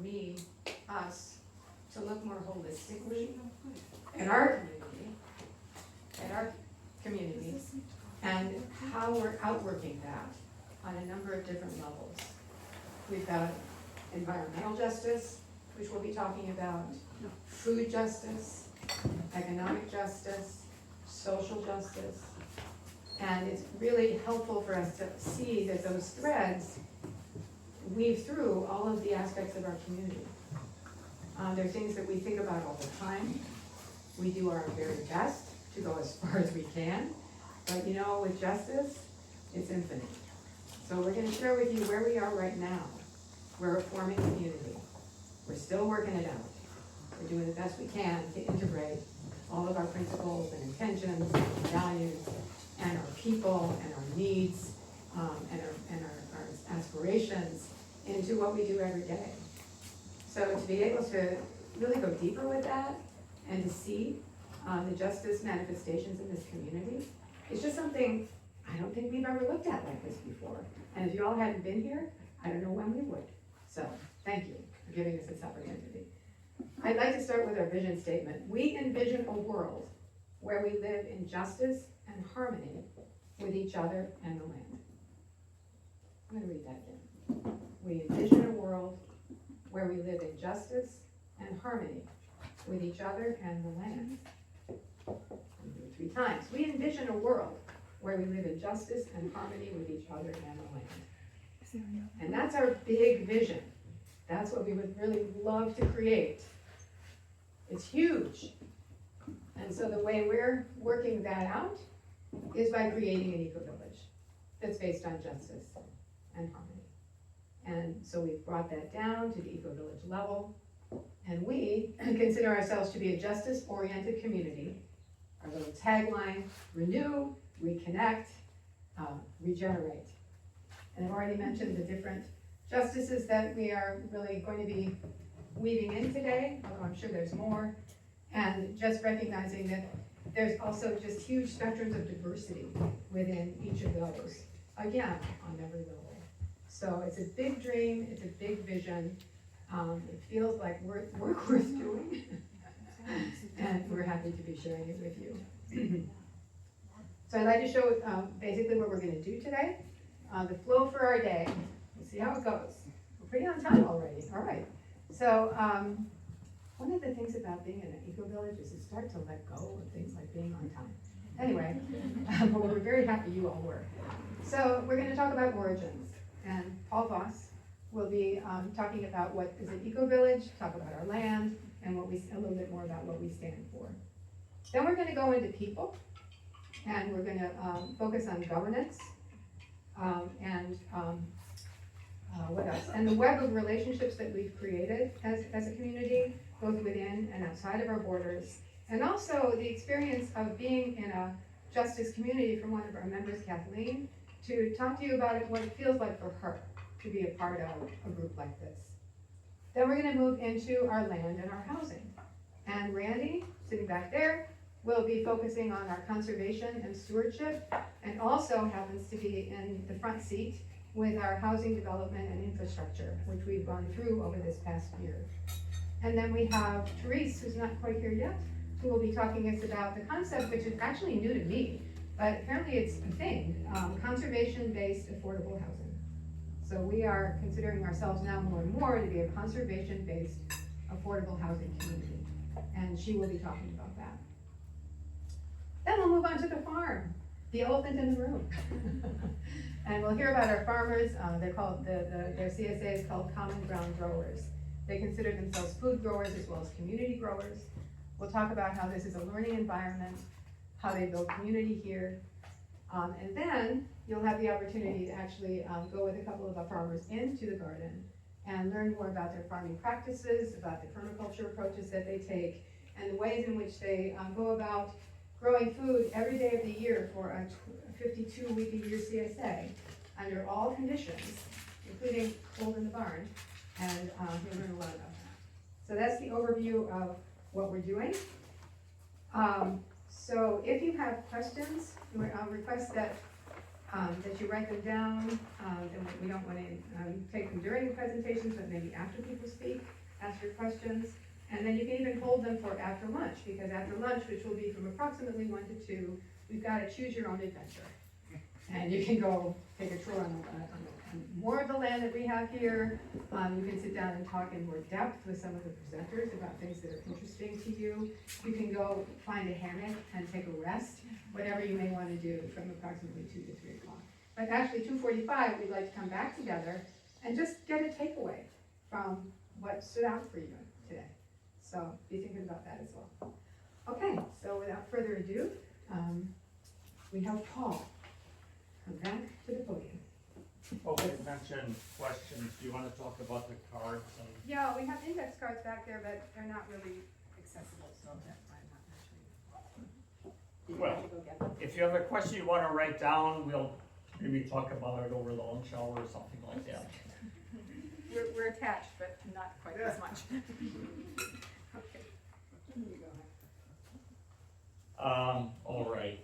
me, us, to look more holistically at our community, and how we're outworking that on a number of different levels. We've got environmental justice, which we'll be talking about, food justice, economic justice, social justice, and it's really helpful for us to see that those threads weave through all of the aspects of our community. They're things that we think about all the time. We do our very best to go as far as we can, but you know, with justice, it's infinite. So we're going to share with you where we are right now. We're a forming community. We're still working it out. We're doing the best we can to integrate all of our principles and intentions and values and our people and our needs and our aspirations into what we do every day. So to be able to really go deeper with that and to see the justice manifestations in this community is just something I don't think we've ever looked at like this before. And if you all hadn't been here, I don't know when we would. So thank you for giving us this opportunity. I'd like to start with our vision statement. We envision a world where we live in justice and harmony with each other and the land. I'm going to read that again. We envision a world where we live in justice and harmony with each other and the land. I'll do it 3 times. We envision a world where we live in justice and harmony with each other and the land. And that's our big vision. That's what we would really love to create. It's huge. And so the way we're working that out is by creating an eco-village that's based on justice and harmony. And so we've brought that down to the eco-village level. And we consider ourselves to be a justice-oriented community. Our little tagline, renew, reconnect, regenerate. And I've already mentioned the different justices that we are really going to be weaving in today, although I'm sure there's more. And just recognizing that there's also just huge spectrums of diversity within each of those, again, on every level. So it's a big dream, it's a big vision. It feels like work worth doing. And we're happy to be sharing it with you. So I'd like to show basically what we're going to do today. The flow for our day. We'll see how it goes. We're pretty on time already. All right. So one of the things about being in an eco-village is you start to let go of things like being on time. Anyway, but we're very happy you all were. So we're going to talk about origins. And Paul Voss will be talking about what is an eco-village, talk about our land, and a little bit more about what we stand for. Then we're going to go into people, and we're going to focus on governance, and what else? And the web of relationships that we've created as a community, both within and outside of our borders, and also the experience of being in a justice community from one of our members, Kathleen, to talk to you about what it feels like for her to be a part of a group like this. Then we're going to move into our land and our housing. And Randy, sitting back there, will be focusing on our conservation and stewardship, and also happens to be in the front seat with our housing development and infrastructure, which we've gone through over this past year. And then we have Therese, who's not quite here yet, who will be talking to us about the concept, which is actually new to me, but apparently it's a thing, conservation-based affordable housing. So we are considering ourselves now more and more to be a conservation-based affordable housing community. And she will be talking about that. Then we'll move on to the farm, the elephant in the room. And we'll hear about our farmers. They're called, their CSA is called Common Ground Growers. They consider themselves food growers as well as community growers. We'll talk about how this is a learning environment, how they build community here. And then you'll have the opportunity to actually go with a couple of our farmers into the garden and learn more about their farming practices, about the permaculture approaches that they take, and the ways in which they go about growing food every day of the year for a 52-week-a-year CSA under all conditions, including cold in the barn, and you'll learn a lot about that. So that's the overview of what we're doing. So if you have questions, I'll request that that you write them down, and we don't want to take them during the presentations, but maybe after people speak, ask your questions. And then you can even hold them for after lunch, because after lunch, which will be from approximately 1 to 2, we've got a choose your own adventure. And you can go take a tour on more of the land that we have here. You can sit down and talk in more depth with some of the presenters about things that are interesting to you. You can go find a hammock and take a rest, whatever you may want to do from approximately 2 to 3 o'clock. But actually 2:45, we'd like to come back together and just get a takeaway from what stood out for you today. So be thinking about that as well. Okay, so without further ado, we have Paul. Come back to the podium. Okay, you mentioned questions. Do you want to talk about the cards? Yeah, we have index cards back there, but they're not really accessible, so that's why I'm not mentioning. Well, if you have a question you want to write down, we'll maybe talk about it over the lunch hour or something like that. We're attached, but not quite as much. Okay. Here you go. All right.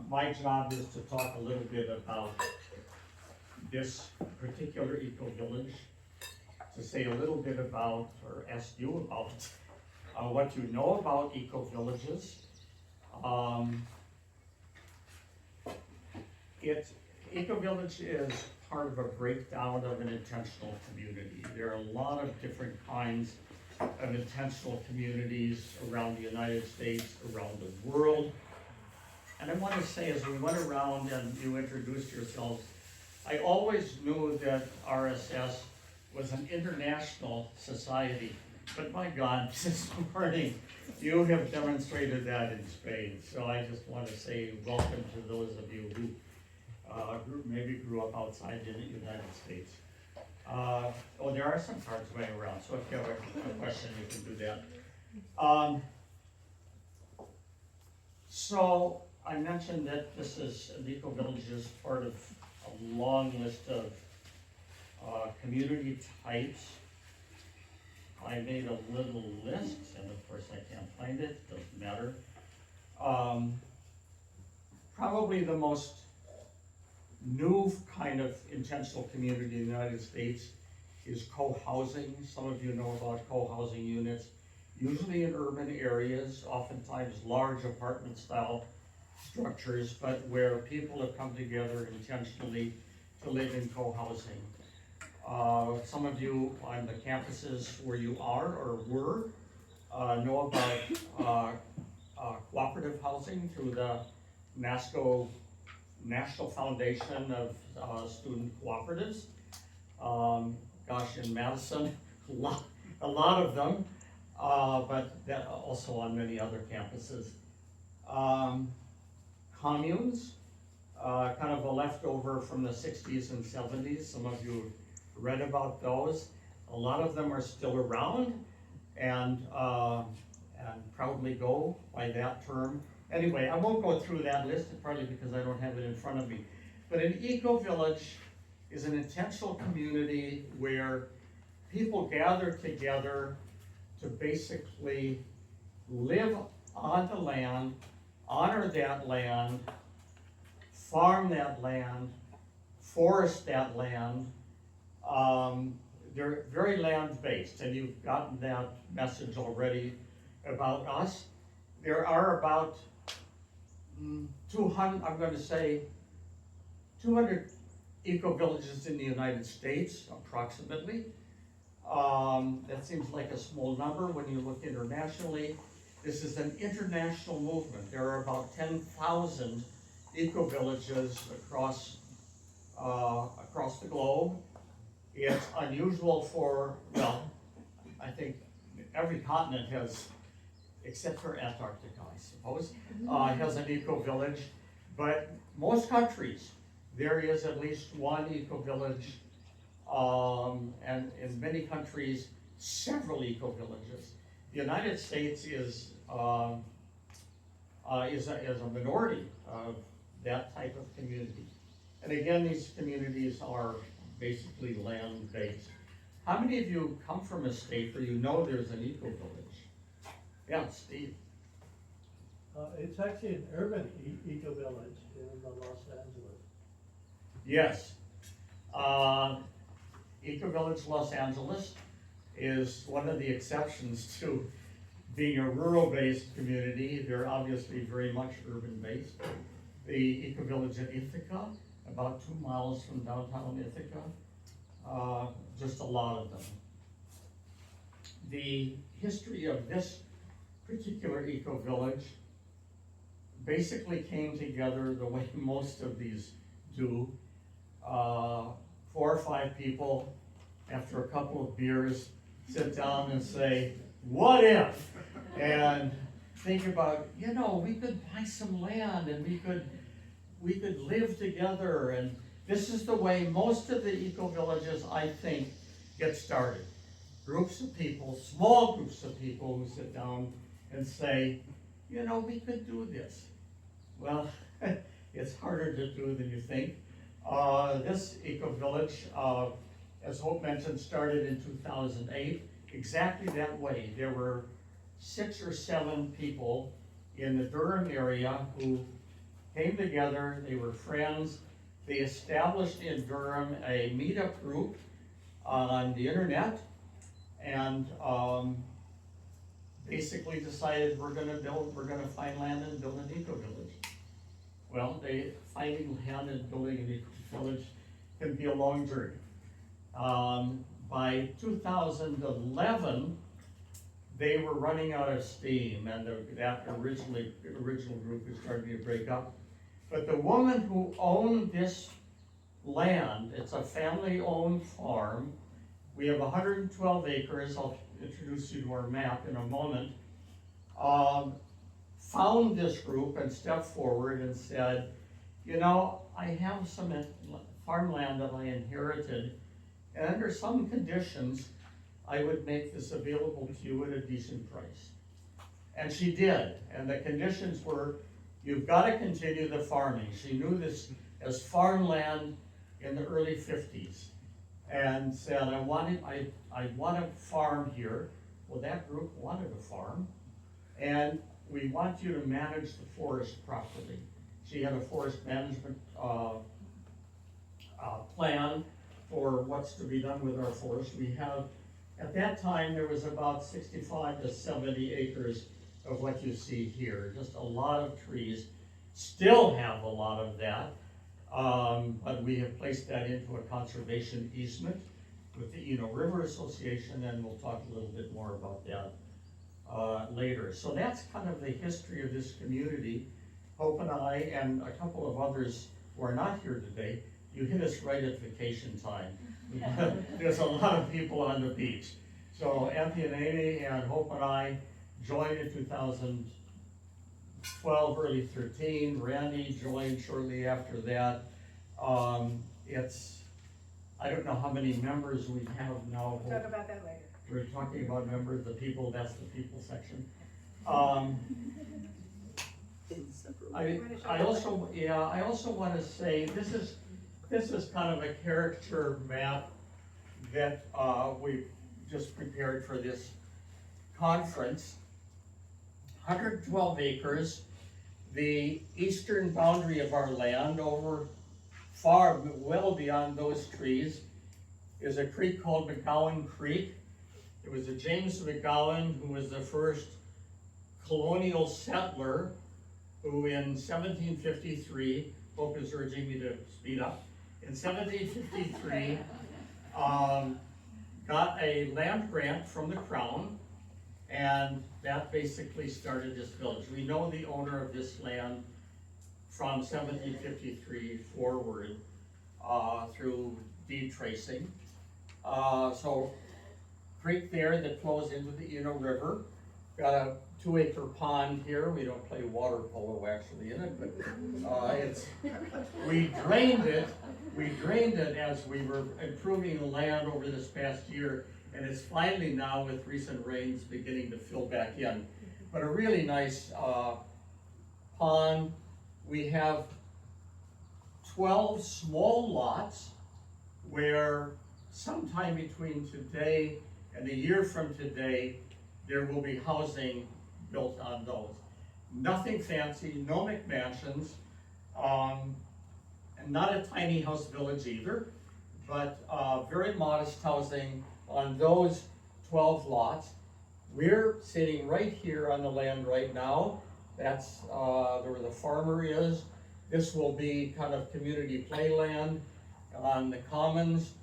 My job is to talk a little bit about this particular eco-village, to say a little bit about, or ask you about, what you know about eco-villages. Eco-village is part of a breakdown of an intentional community. There are a lot of different kinds of intentional communities around the United States, around the world. And I want to say, as we went around and you introduced yourselves, I always knew that RSS was an international society. But my God, this morning, you have demonstrated that in spades. So I just want to say welcome to those of you who maybe grew up outside the United States. There are some cards going around, so if you have a question, you can do that. So I mentioned that this is an eco-village is part of a long list of community types. I made a little list, and of course I can't find it, doesn't matter. Probably the most new kind of intentional community in the United States is co-housing. Some of you know about co-housing units, usually in urban areas, oftentimes large apartment style structures, but where people have come together intentionally to live in co-housing. Some of you on the campuses where you are or were know about cooperative housing through the NASCO National Foundation of Student Cooperatives. Gosh, in Madison, a lot of them, but that also on many other campuses. Communes, kind of a leftover from the 60s and 70s. Some of you read about those. A lot of them are still around and proudly go by that term. Anyway, I won't go through that list, partly because I don't have it in front of me. But an eco-village is an intentional community where people gather together to basically live on the land, honor that land, farm that land, forest that land. They're very land-based, and you've gotten that message already about us. There are about 200, I'm going to say 200 eco-villages in the United States, approximately. That seems like a small number when you look internationally. This is an international movement. There are about 10,000 eco-villages across the globe. It's unusual for, well, I think every continent has, except for Antarctica, I suppose, has an eco-village. But most countries, there is at least one eco-village, and in many countries, several eco-villages. The United States is a minority of that type of community. And again, these communities are basically land-based. How many of you come from a state where you know there's an eco-village? Yeah, Steve. It's actually an urban eco-village in Los Angeles. Yes. Eco Village Los Angeles is one of the exceptions to being a rural-based community. They're obviously very much urban-based. The Eco Village in Ithaca, about 2 miles from downtown Ithaca, just a lot of them. The history of this particular Eco Village basically came together the way most of these do. 4 or 5 people, after a couple of beers, sit down and say, what if? And think about, we could buy some land and we could live together. And this is the way most of the eco villages, I think, get started. Groups of people, small groups of people who sit down and say, we could do this. Well, it's harder to do than you think. This eco village, as Hope mentioned, started in 2008, exactly that way. There were 6 or 7 people in the Durham area who came together. They were friends. They established in Durham a meetup group on the internet, and basically decided we're going to find land and build an eco village. Well, finding land and building an eco village can be a long journey. By 2011, they were running out of steam, and that original group was starting to break up. But the woman who owned this land, it's a family-owned farm. We have 112 acres. I'll introduce you to our map in a moment. Found this group and stepped forward and said, I have some farmland that I inherited, and under some conditions, I would make this available to you at a decent price. And she did, and the conditions were, you've got to continue the farming. She knew this as farmland in the early 50s, and said, I want to farm here. Well, that group wanted a farm, and we want you to manage the forest properly. She had a forest management plan for what's to be done with our forest. We have, at that time, there was about 65 to 70 acres of what you see here. Just a lot of trees. Still have a lot of that, but we have placed that into a conservation easement with the River Association, and we'll talk a little bit more about that later. So that's kind of the history of this community. Hope and I, and a couple of others who are not here today, you hit us right at vacation time. There's a lot of people on the beach. So Anthony and Amy and Hope and I joined in 2012, early 13. Randy joined shortly after that. I don't know how many members we have now. We'll talk about that later. We're talking about members, the people, that's the people section. I also want to say this is kind of a caricature map that we just prepared for this conference. 112 acres, the eastern boundary of our land, over well beyond those trees, is a creek called McGowan Creek. It was a James McGowan who was the first colonial settler who in 1753, Hope is urging me to speed up, in 1753 got a land grant from the Crown, and that basically started this village. We know the owner of this land from 1753 forward through deed tracing. So creek there that flows into the River. Got a 2-acre pond here. We don't play water polo actually in it, but we drained it. We drained it as we were improving the land over this past year, and it's finally now, with recent rains, beginning to fill back in. But a really nice pond. We have 12 small lots where sometime between today and a year from today, there will be housing built on those. Nothing fancy, no McMansions, and not a tiny house village either, but very modest housing on those 12 lots. We're sitting right here on the land right now. That's where the farmer is. This will be kind of community playland on the commons.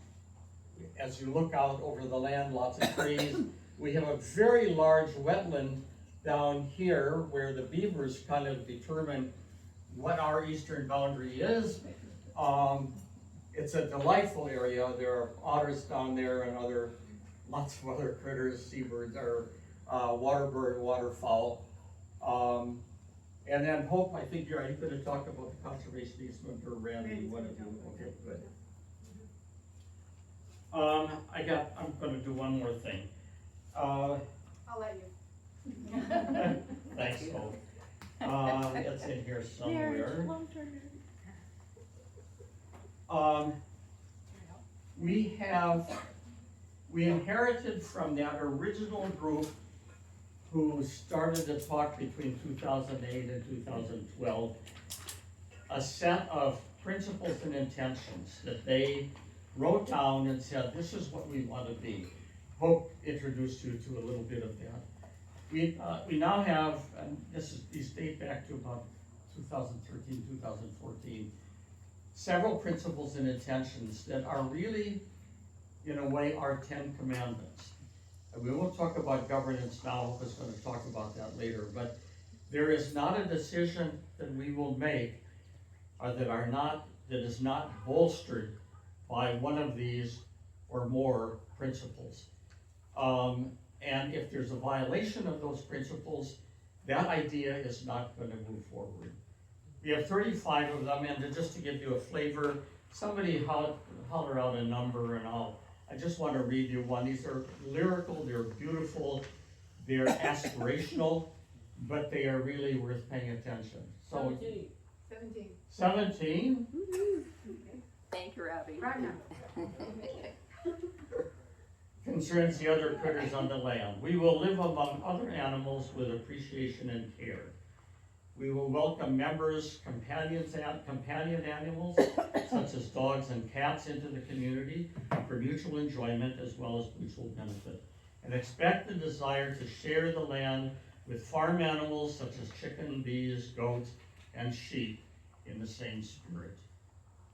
As you look out over the land, lots of trees. We have a very large wetland down here where the beavers kind of determine what our eastern boundary is. It's a delightful area. There are otters down there and lots of other critters, seabirds, or waterbird, waterfowl. And then Hope, I think are you gonna talk about the conservation easement, or Randy, one of you? Okay, good. I'm gonna do one more thing. I'll let you. Thanks, Hope. It's in here somewhere. We inherited from that original group who started to talk between 2008 and 2012, a set of principles and intentions that they wrote down and said, this is what we want to be. Hope introduced you to a little bit of that. We now have, and these date back to about 2013, 2014, several principles and intentions that are really, in a way, our 10 commandments. And we won't talk about governance now, Hope is going to talk about that later, but there is not a decision that we will make that is not bolstered by one of these or more principles. And if there's a violation of those principles, that idea is not going to move forward. We have 35 of them, and just to give you a flavor, somebody holler out a number, and I just want to read you one. These are lyrical, they're beautiful, they're aspirational, but they are really worth paying attention. So 17. 17? Thank you, Robbie. Right now. Concerns the other critters on the land. We will live among other animals with appreciation and care. We will welcome members, companion animals, such as dogs and cats, into the community for mutual enjoyment as well as mutual benefit. And expect the desire to share the land with farm animals such as chicken, bees, goats, and sheep in the same spirit.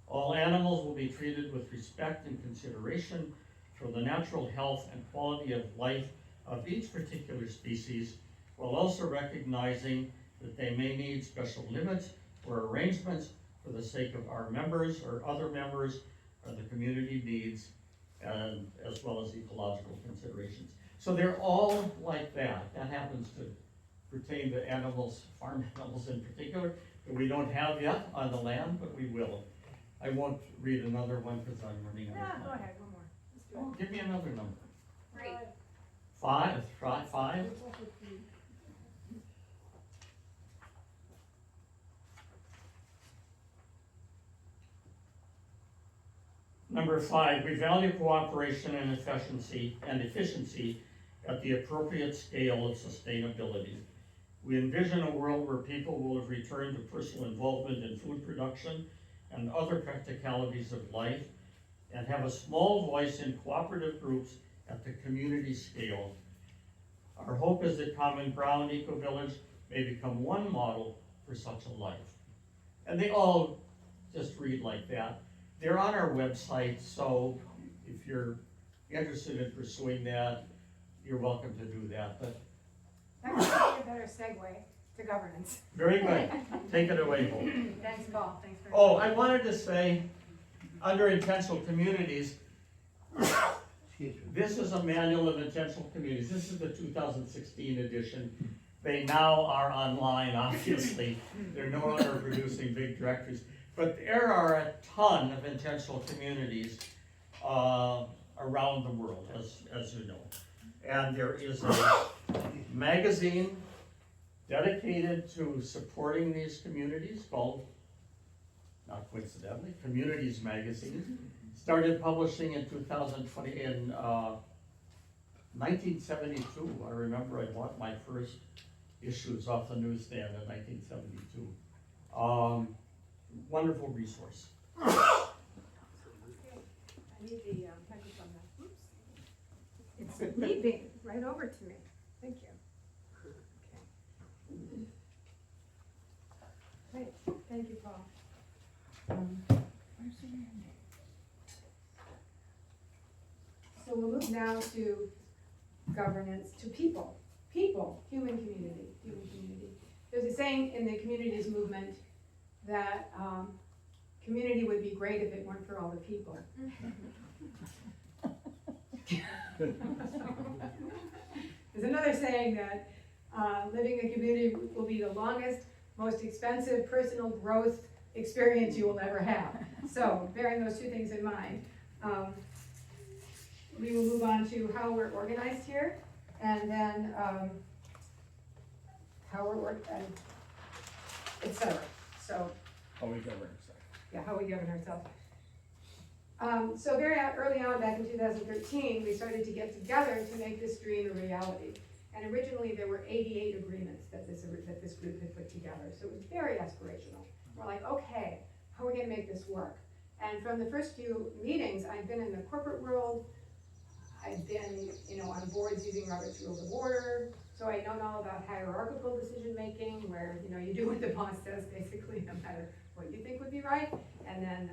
All animals will be treated with respect and consideration for the natural health and quality of life of each particular species, while also recognizing that they may need special limits or arrangements for the sake of our members or other members or the community needs, and as well as ecological considerations. So they're all like that. That happens to pertain to animals, farm animals in particular, that we don't have yet on the land, but we will. I won't read another one because I'm running out of time. Go ahead, one more. Let's do Oh, give me another number. Great. it. 5, try 5. Number 5, we value cooperation and efficiency at the appropriate scale of sustainability. We envision a world where people will have returned to personal involvement in food production and other practicalities of life, and have a small voice in cooperative groups at the community scale. Our hope is that Common Ground Eco-Village may become one model for such a life. And they all just read like that. They're on our website, so if you're interested in pursuing that, you're welcome to do that. But That could be a better segue to governance. very good. Take it away, Hope. Thanks, Paul. Thanks for. Oh, I wanted to say, under intentional communities, this is a manual of intentional communities. This is the 2016 edition. They now are online, obviously. They're no longer producing big directories. But there are a ton of intentional communities around the world, as you know. And there is a magazine dedicated to supporting these communities called, not coincidentally, Communities Magazine. Started publishing in 1972. I remember I bought my first issues off the newsstand in 1972. Wonderful resource. I need the microphone now. Oops. It's leaping right over to me. Thank you. Okay. Great, thank you, Paul. So we'll move now to governance, to people. People, human community, human community. There's a saying in the communities movement that community would be great if it weren't for all the people. There's another saying that living in a community will be the longest, most expensive personal growth experience you will ever have. So, bearing those two things in mind, we will move on to how we're organized here, and then how we're etc. So, How we govern ourselves. yeah, how we govern ourselves. So very early on, back in 2013, we started to get together to make this dream a reality. And originally, there were 88 agreements that this group had put together. So it was very aspirational. We're like, okay, how are we gonna make this work? And from the first few meetings, I've been in the corporate world. I've been, on boards using Robert's Rules of Order. So I know all about hierarchical decision-making, where, you do what the boss says, basically, no matter what you think would be right. And then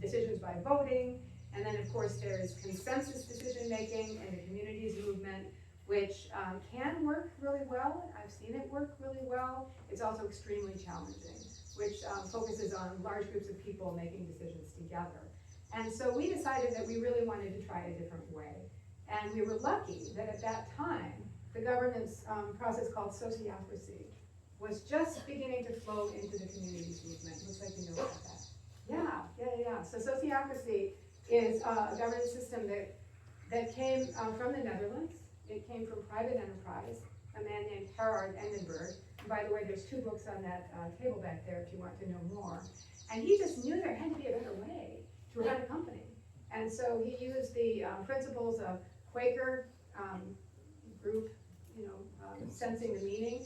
decisions by voting. And then, of course, there's consensus decision-making and the communities movement, which can work really well. I've seen it work really well. It's also extremely challenging, which focuses on large groups of people making decisions together. And so we decided that we really wanted to try a different way. And we were lucky that at that time, the governance process called sociocracy was just beginning to flow into the communities movement. Looks like you know about that. Yeah. So sociocracy is a governance system that came from the Netherlands. It came from private enterprise, a man named Gerard Endenburg. And by the way, there's 2 books on that table back there if you want to know more. And he just knew there had to be a better way to run a company. And so he used the principles of Quaker group, sensing the meaning,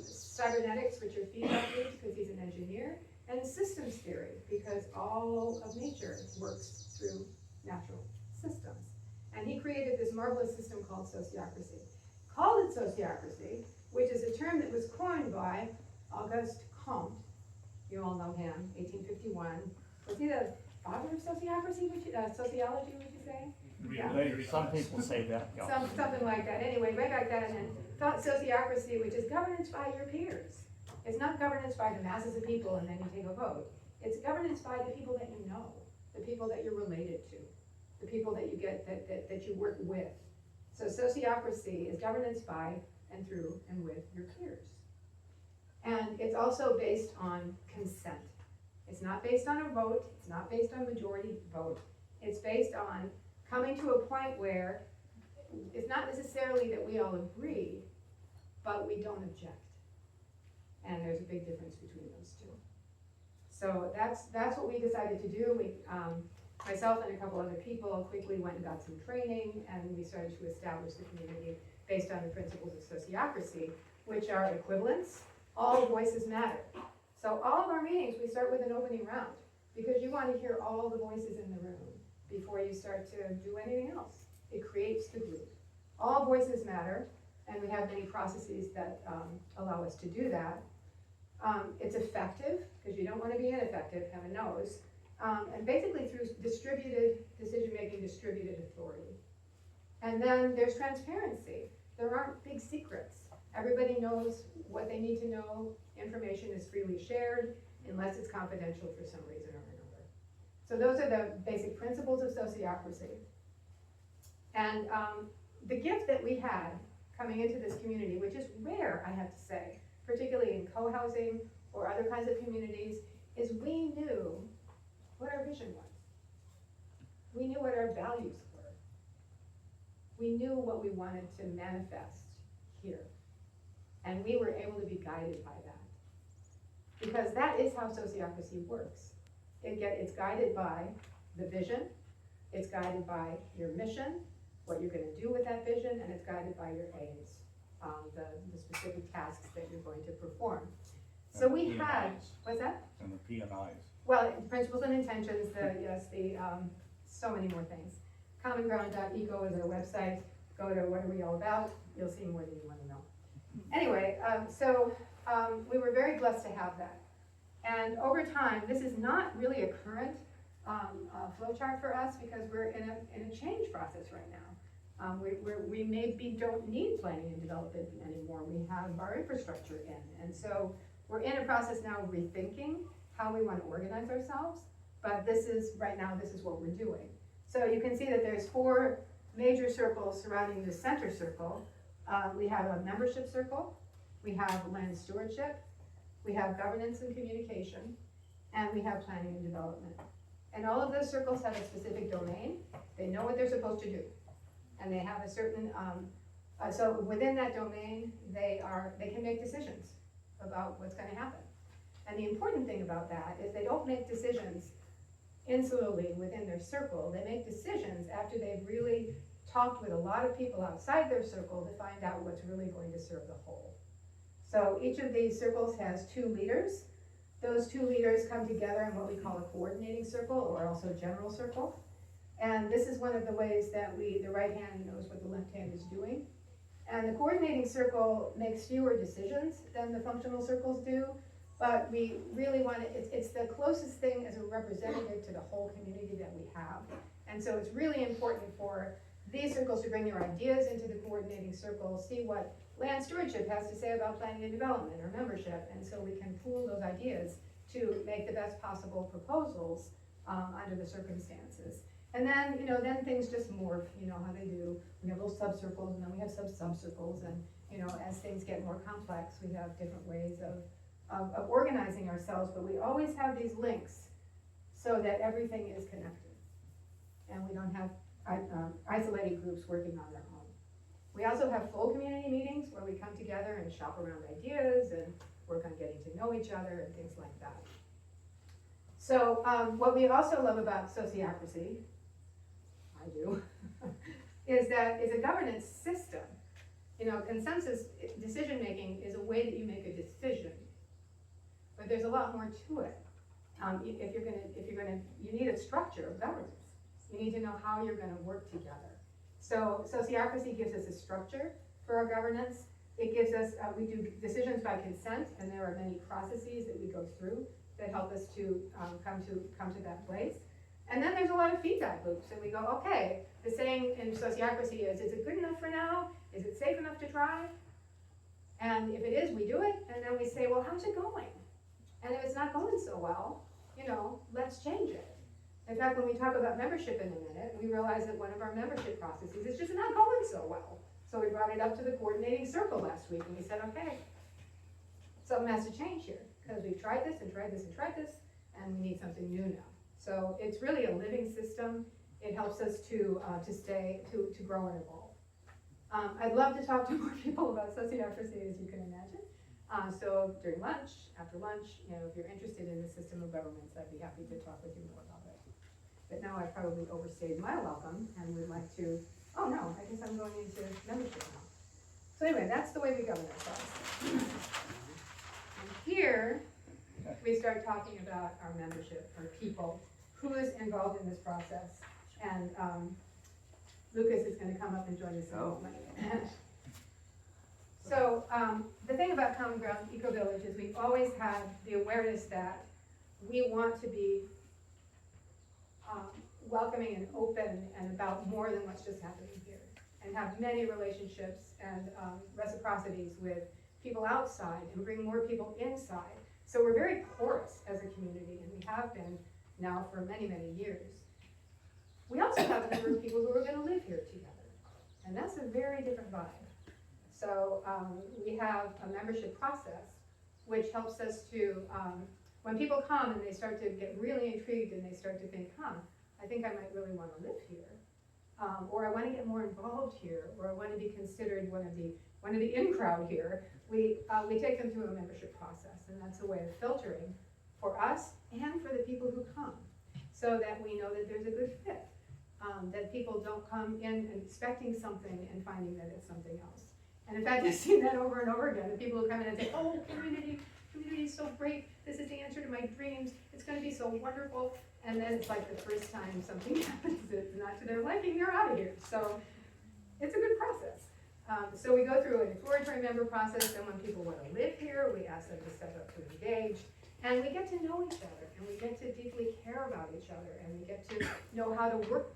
cybernetics, which are feedback loops, because he's an engineer, and systems theory, because all of nature works through natural systems. And he created this marvelous system called sociocracy. Called it sociocracy, which is a term that was coined by Auguste Comte. You all know him, 1851. Was he the father of sociocracy, sociology, would you say? Yeah. Some people say that. Yeah. Something like that. Anyway, way back then, and thought sociocracy, which is governance by your peers. It's not governance by the masses of people and then you take a vote. It's governance by the people that you know, the people that you're related to, the people that you get, that you work with. So sociocracy is governance by and through and with your peers. And it's also based on consent. It's not based on a vote, it's not based on majority vote. It's based on coming to a point where it's not necessarily that we all agree, but we don't object. And there's a big difference between those two. So that's what we decided to do. We, myself and a couple other people quickly went and got some training, and we started to establish the community based on the principles of sociocracy, which are equivalence. All voices matter. So all of our meetings, we start with an opening round, because you want to hear all the voices in the room before you start to do anything else. It creates the group. All voices matter, and we have many processes that allow us to do that. It's effective, because you don't want to be ineffective, heaven knows. And basically through distributed decision-making, distributed authority. And then there's transparency. There aren't big secrets. Everybody knows what they need to know. Information is freely shared, unless it's confidential for some reason or another. So those are the basic principles of sociocracy. And the gift that we had coming into this community, which is rare, I have to say, particularly in co-housing or other kinds of communities, is we knew what our vision was. We knew what our values were. We knew what we wanted to manifest here. And we were able to be guided by that. Because that is how sociocracy works. It's guided by the vision, it's guided by your mission, what you're going to do with that vision, and it's guided by your aims. the specific tasks that you're going to perform. So we had, what's that? And the P&Is. Well, principles and intentions, so many more things. Commonground.eco is our website. Go to what are we all about? You'll see more than you want to know. Anyway, we were very blessed to have that. And over time, this is not really a current flow chart for us because we're in a change process right now. We maybe don't need planning and development anymore. We have our infrastructure in. And so we're in a process now of rethinking how we want to organize ourselves. But right now, this is what we're doing. So you can see that there's 4 major circles surrounding the center circle. We have a membership circle, we have land stewardship, we have governance and communication, and we have planning and development. And all of those circles have a specific domain. They know what they're supposed to do. And they have a certain, so within that domain, they can make decisions about what's gonna happen. And the important thing about that is they don't make decisions insularly within their circle. They make decisions after they've really talked with a lot of people outside their circle to find out what's really going to serve the whole. So each of these circles has 2 leaders. Those 2 leaders come together in what we call a coordinating circle, or also general circle. And this is one of the ways that the right hand knows what the left hand is doing. And the coordinating circle makes fewer decisions than the functional circles do, but we really want it's the closest thing as a representative to the whole community that we have. And so it's really important for these circles to bring their ideas into the coordinating circle, see what land stewardship has to say about planning and development or membership, and so we can pool those ideas to make the best possible proposals under the circumstances. And then, then things just morph, how they do. We have little subcircles, and then we have subcircles, and, as things get more complex, we have different ways of organizing ourselves, but we always have these links so that everything is connected. And we don't have isolated groups working on their own. We also have full community meetings where we come together and shop around ideas and work on getting to know each other and things like that. So what we also love about sociocracy, I do, is that it's a governance system. Consensus decision-making is a way that you make a decision, but there's a lot more to it. You need a structure of governance. You need to know how you're gonna work together. So sociocracy gives us a structure for our governance. It gives us, we do decisions by consent, and there are many processes that we go through that help us to come to that place. And then there's a lot of feedback loops, and we go, okay, the saying in sociocracy is it good enough for now? Is it safe enough to try? And if it is, we do it, and then we say, well, how's it going? And if it's not going so well, let's change it. In fact, when we talk about membership in a minute, we realize that one of our membership processes is just not going so well. So we brought it up to the coordinating circle last week, and we said, okay, something has to change here, because we've tried this and tried this and tried this, and we need something new now. So it's really a living system. It helps us to grow and evolve. I'd love to talk to more people about sociocracy, as you can imagine. So during lunch, after lunch, if you're interested in the system of governments, I'd be happy to talk with you more about it. But now I've probably overstayed my welcome and would like to, oh no, I guess I'm going into membership now. So anyway, that's the way we govern ourselves. And here, we start talking about our membership, our people, who is involved in this process. And Lucas is going to come up and join us in a moment. So the thing about Common Ground Eco Village is we've always had the awareness that we want to be welcoming and open and about more than what's just happening here, and have many relationships and reciprocities with people outside and bring more people inside. So we're very porous as a community, and we have been now for many, many years. We also have a number of people who are going to live here together, and that's a very different vibe. So we have a membership process which helps us to, when people come and they start to get really intrigued and they start to think, I think I might really want to live here, or I want to get more involved here, or I want to be considered one of the in crowd here. We take them through a membership process, and that's a way of filtering for us and for the people who come, so that we know that there's a good fit, that people don't come in expecting something and finding that it's something else. And in fact, I've seen that over and over again, the people who come in and say, oh, community is so great, this is the answer to my dreams, it's gonna be so wonderful. And then it's like the first time something happens that's not to their liking, they're out of here. So it's a good process. So we go through an exploratory member process, and when people want to live here, we ask them to step up to engage. And we get to know each other, and we get to deeply care about each other, and we get to know how to work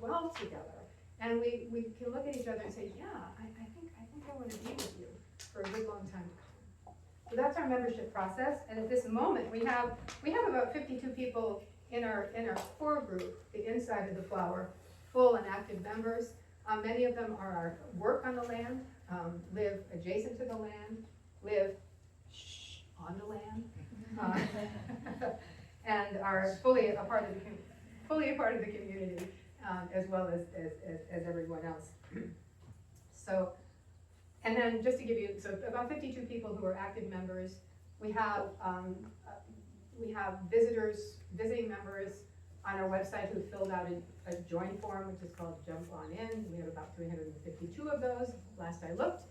well together. And we can look at each other and say, yeah, I think I want to be with you for a good long time to come. So that's our membership process, and at this moment, we have about 52 people in our core group, the inside of the flower, full and active members. Many of them are work on the land, live adjacent to the land, live on the land, and are fully a part of the community, as well as everyone else. So, and then just to give you, so about 52 people who are active members. We have visiting members on our website who filled out a join form, which is called Jump On In. We have about 352 of those, last I looked.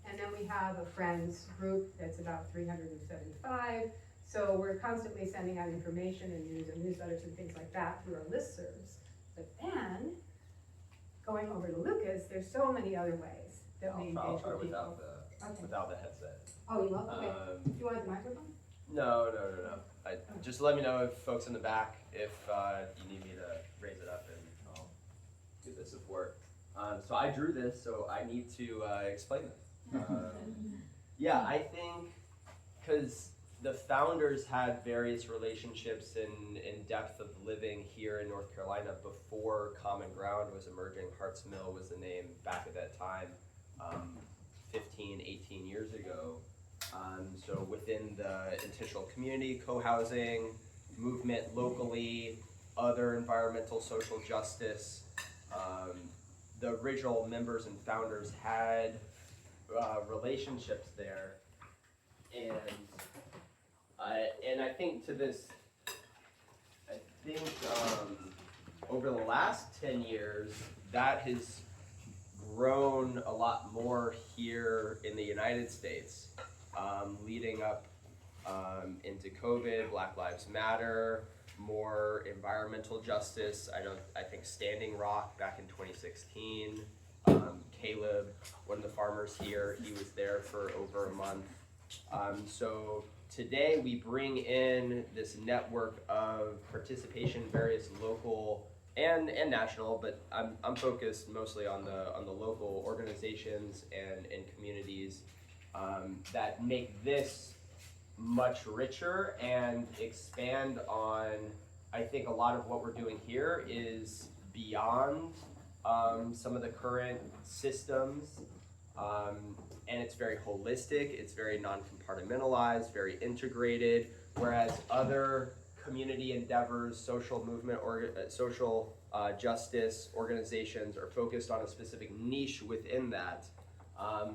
And then we have a friends group that's about 375. So we're constantly sending out information and news and newsletters and things like that through our listservs. But then, going over to Lucas, there's so many other ways that we engage with people. Without the headset. Oh, you will? Okay. Do you want the microphone? No. Just let me know if folks in the back, if you need me to raise it up, and I'll do the support. So I drew this, so I need to explain this. Yeah, I think because the founders had various relationships in depth of living here in North Carolina before Common Ground was emerging. Hart's Mill was the name back at that time, 15, 18 years ago. So within the intentional community, co-housing, movement locally, other environmental social justice, the original members and founders had relationships there. And I think over the last 10 years, that has grown a lot more here in the United States, leading up into COVID, Black Lives Matter, more environmental justice. I think Standing Rock back in 2016, Caleb, one of the farmers here, he was there for over a month. So today we bring in this network of participation in various local and national, but I'm focused mostly on the local organizations and communities that make this much richer and expand on, I think a lot of what we're doing here is beyond some of the current systems, and it's very holistic, it's very non-compartmentalized, very integrated, whereas other community endeavors, social movement, or social justice organizations are focused on a specific niche within that.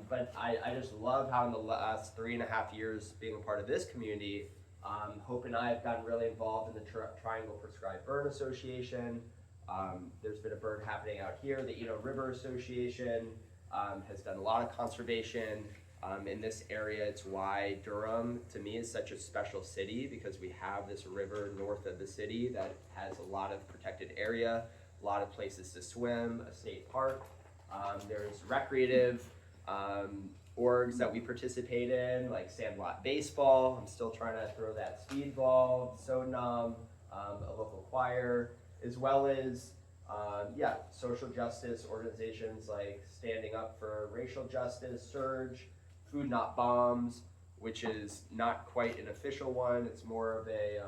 But I just love how in the last 3.5 years being a part of this community, Hope and I have gotten really involved in the Triangle Prescribed Burn Association. There's been a burn happening out here. The Eno River Association has done a lot of conservation in this area. It's why Durham, to me, is such a special city, because we have this river north of the city that has a lot of protected area, a lot of places to swim, a state park. There's recreative orgs that we participate in, like Sandlot Baseball. I'm still trying to throw that speedball, Sodnom, a local choir, as well as social justice organizations like Standing Up for Racial Justice, Surge, Food Not Bombs, which is not quite an official one. It's more of a,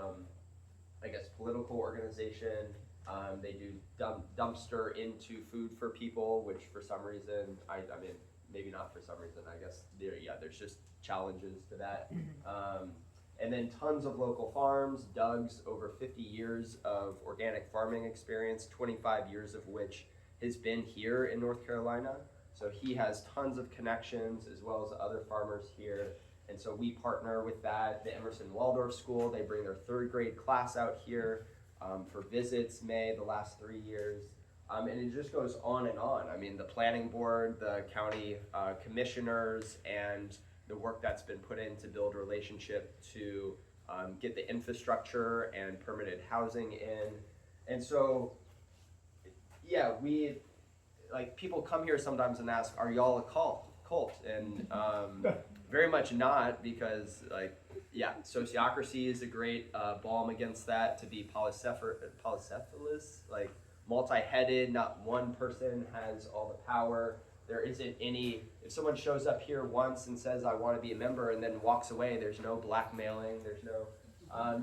political organization. They do dumpster into food for people, which for some reason, I mean, maybe not for some reason, I guess there's just challenges to that. And then tons of local farms. Doug's over 50 years of organic farming experience, 25 years of which has been here in North Carolina. So he has tons of connections as well as other farmers here. And so we partner with that. The Emerson Waldorf School, they bring their 3rd grade class out here for visits, the last 3 years. And it just goes on and on. I mean, the planning board, the county commissioners, and the work that's been put in to build relationship to get the infrastructure and permitted housing in. And so, yeah, people come here sometimes and ask, are y'all a cult? And very much not, because sociocracy is a great balm against that, to be polycephalous, like multi-headed, not one person has all the power. There isn't any, if someone shows up here once and says, I want to be a member, and then walks away, there's no blackmailing, there's no,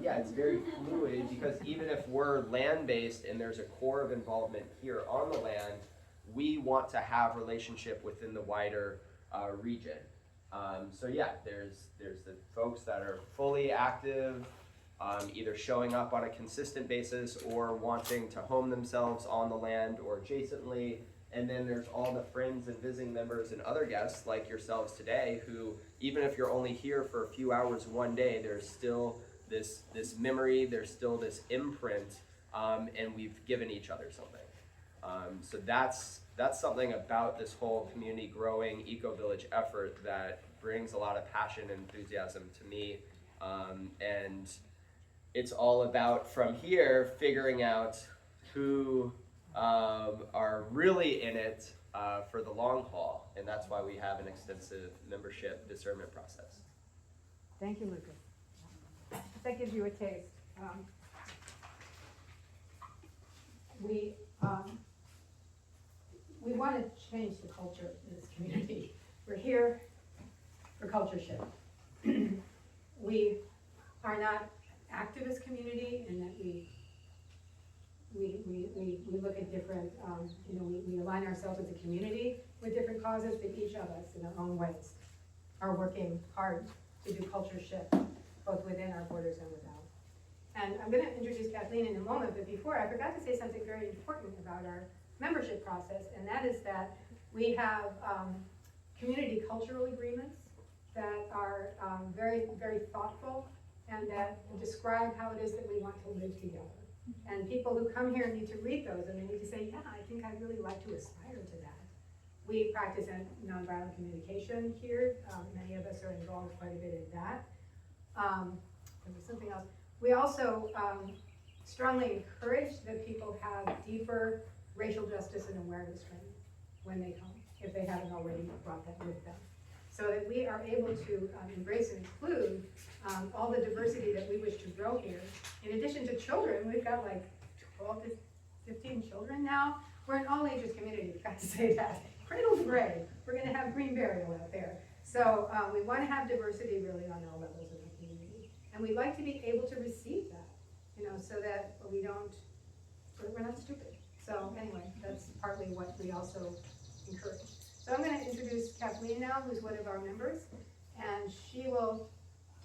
it's very fluid, because even if we're land-based and there's a core of involvement here on the land, we want to have relationship within the wider region. There's the folks that are fully active, either showing up on a consistent basis or wanting to home themselves on the land or adjacently. And then there's all the friends and visiting members and other guests like yourselves today who, even if you're only here for a few hours one day, there's still this memory, there's still this imprint, and we've given each other something. So that's something about this whole community growing eco-village effort that brings a lot of passion and enthusiasm to me. And it's all about, from here, figuring out who are really in it for the long haul. And that's why we have an extensive membership discernment process. Thank you, Lucas. That gives you a taste. We want to change the culture in this community. We're here for culture shift. We are not activist community in that we look at different, we align ourselves as a community with different causes, but each of us in our own ways are working hard to do culture shift, both within our borders and without. And I'm going to introduce Kathleen in a moment, but before, I forgot to say something very important about our membership process, and that is that we have community cultural agreements that are very, very thoughtful and that describe how it is that we want to live together. And people who come here need to read those, and they need to say, yeah, I think I'd really like to aspire to that. We practice nonviolent communication here. Many of us are involved quite a bit in that. There was something else. We also strongly encourage that people have deeper racial justice and awareness training when they come, if they haven't already brought that with them. So that we are able to embrace and include all the diversity that we wish to grow here. In addition to children, we've got like 12 to 15 children now. We're an all ages community, I've got to say that. Cradle to grave, we're gonna have green burial out there. So we wanna have diversity really on all levels of the community. And we like to be able to receive that, so that we're not stupid. So anyway, that's partly what we also encourage. So I'm going to introduce Kathleen now, who's one of our members, and she will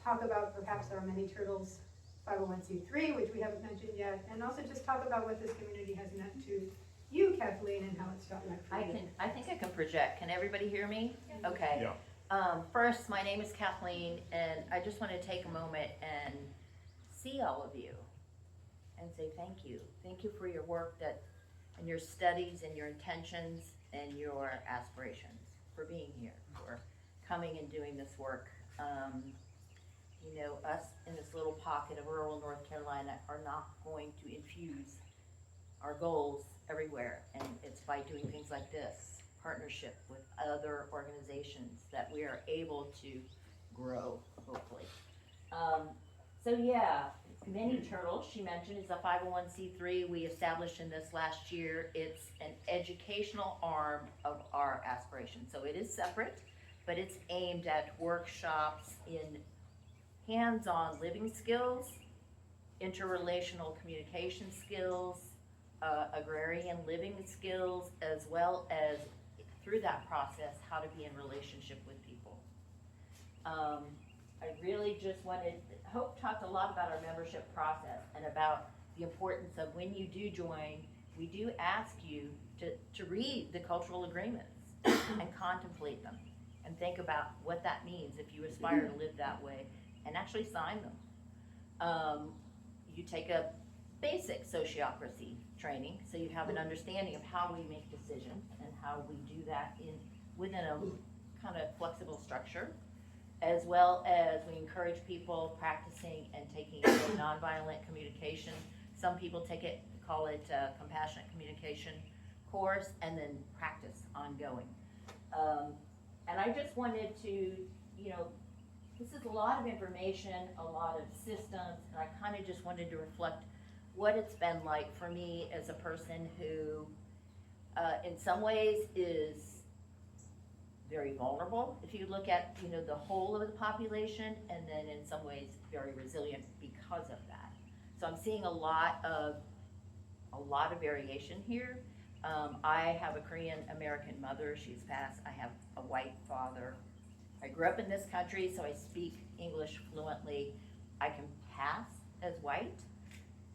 talk about perhaps our Many Turtles 501c3, which we haven't mentioned yet, and also just talk about what this community has meant to you, Kathleen, and how it's felt like for you. I think I can project. Can everybody hear me? Yeah. Okay. Yeah. First, my name is Kathleen, and I just want to take a moment and see all of you and say thank you. Thank you for your work and your studies and your intentions and your aspirations, for being here, for coming and doing this work. Us in this little pocket of rural North Carolina are not going to infuse our goals everywhere, and it's by doing things like this, partnership with other organizations, that we are able to grow, hopefully. Many Turtles, she mentioned, is a 501c3 we established in this last year. It's an educational arm of our aspiration. So it is separate, but it's aimed at workshops in hands-on living skills, interrelational communication skills, agrarian living skills, as well as through that process, how to be in relationship with people. I really just Hope talked a lot about our membership process and about the importance of when you do join, we do ask you to read the cultural agreements and contemplate them and think about what that means if you aspire to live that way, and actually sign them. You take a basic sociocracy training, so you have an understanding of how we make decisions and how we do that within a kind of flexible structure, as well as we encourage people practicing and taking a nonviolent communication. Some people call it compassionate communication course, and then practice ongoing. And I just wanted to, this is a lot of information, a lot of systems, and I kind of just wanted to reflect what it's been like for me as a person who, in some ways, is very vulnerable. If you look at, the whole of the population, and then in some ways very resilient because of that. So I'm seeing a lot of variation here. I have a Korean American mother, she's passed. I have a white father. I grew up in this country, so I speak English fluently. I can pass as white.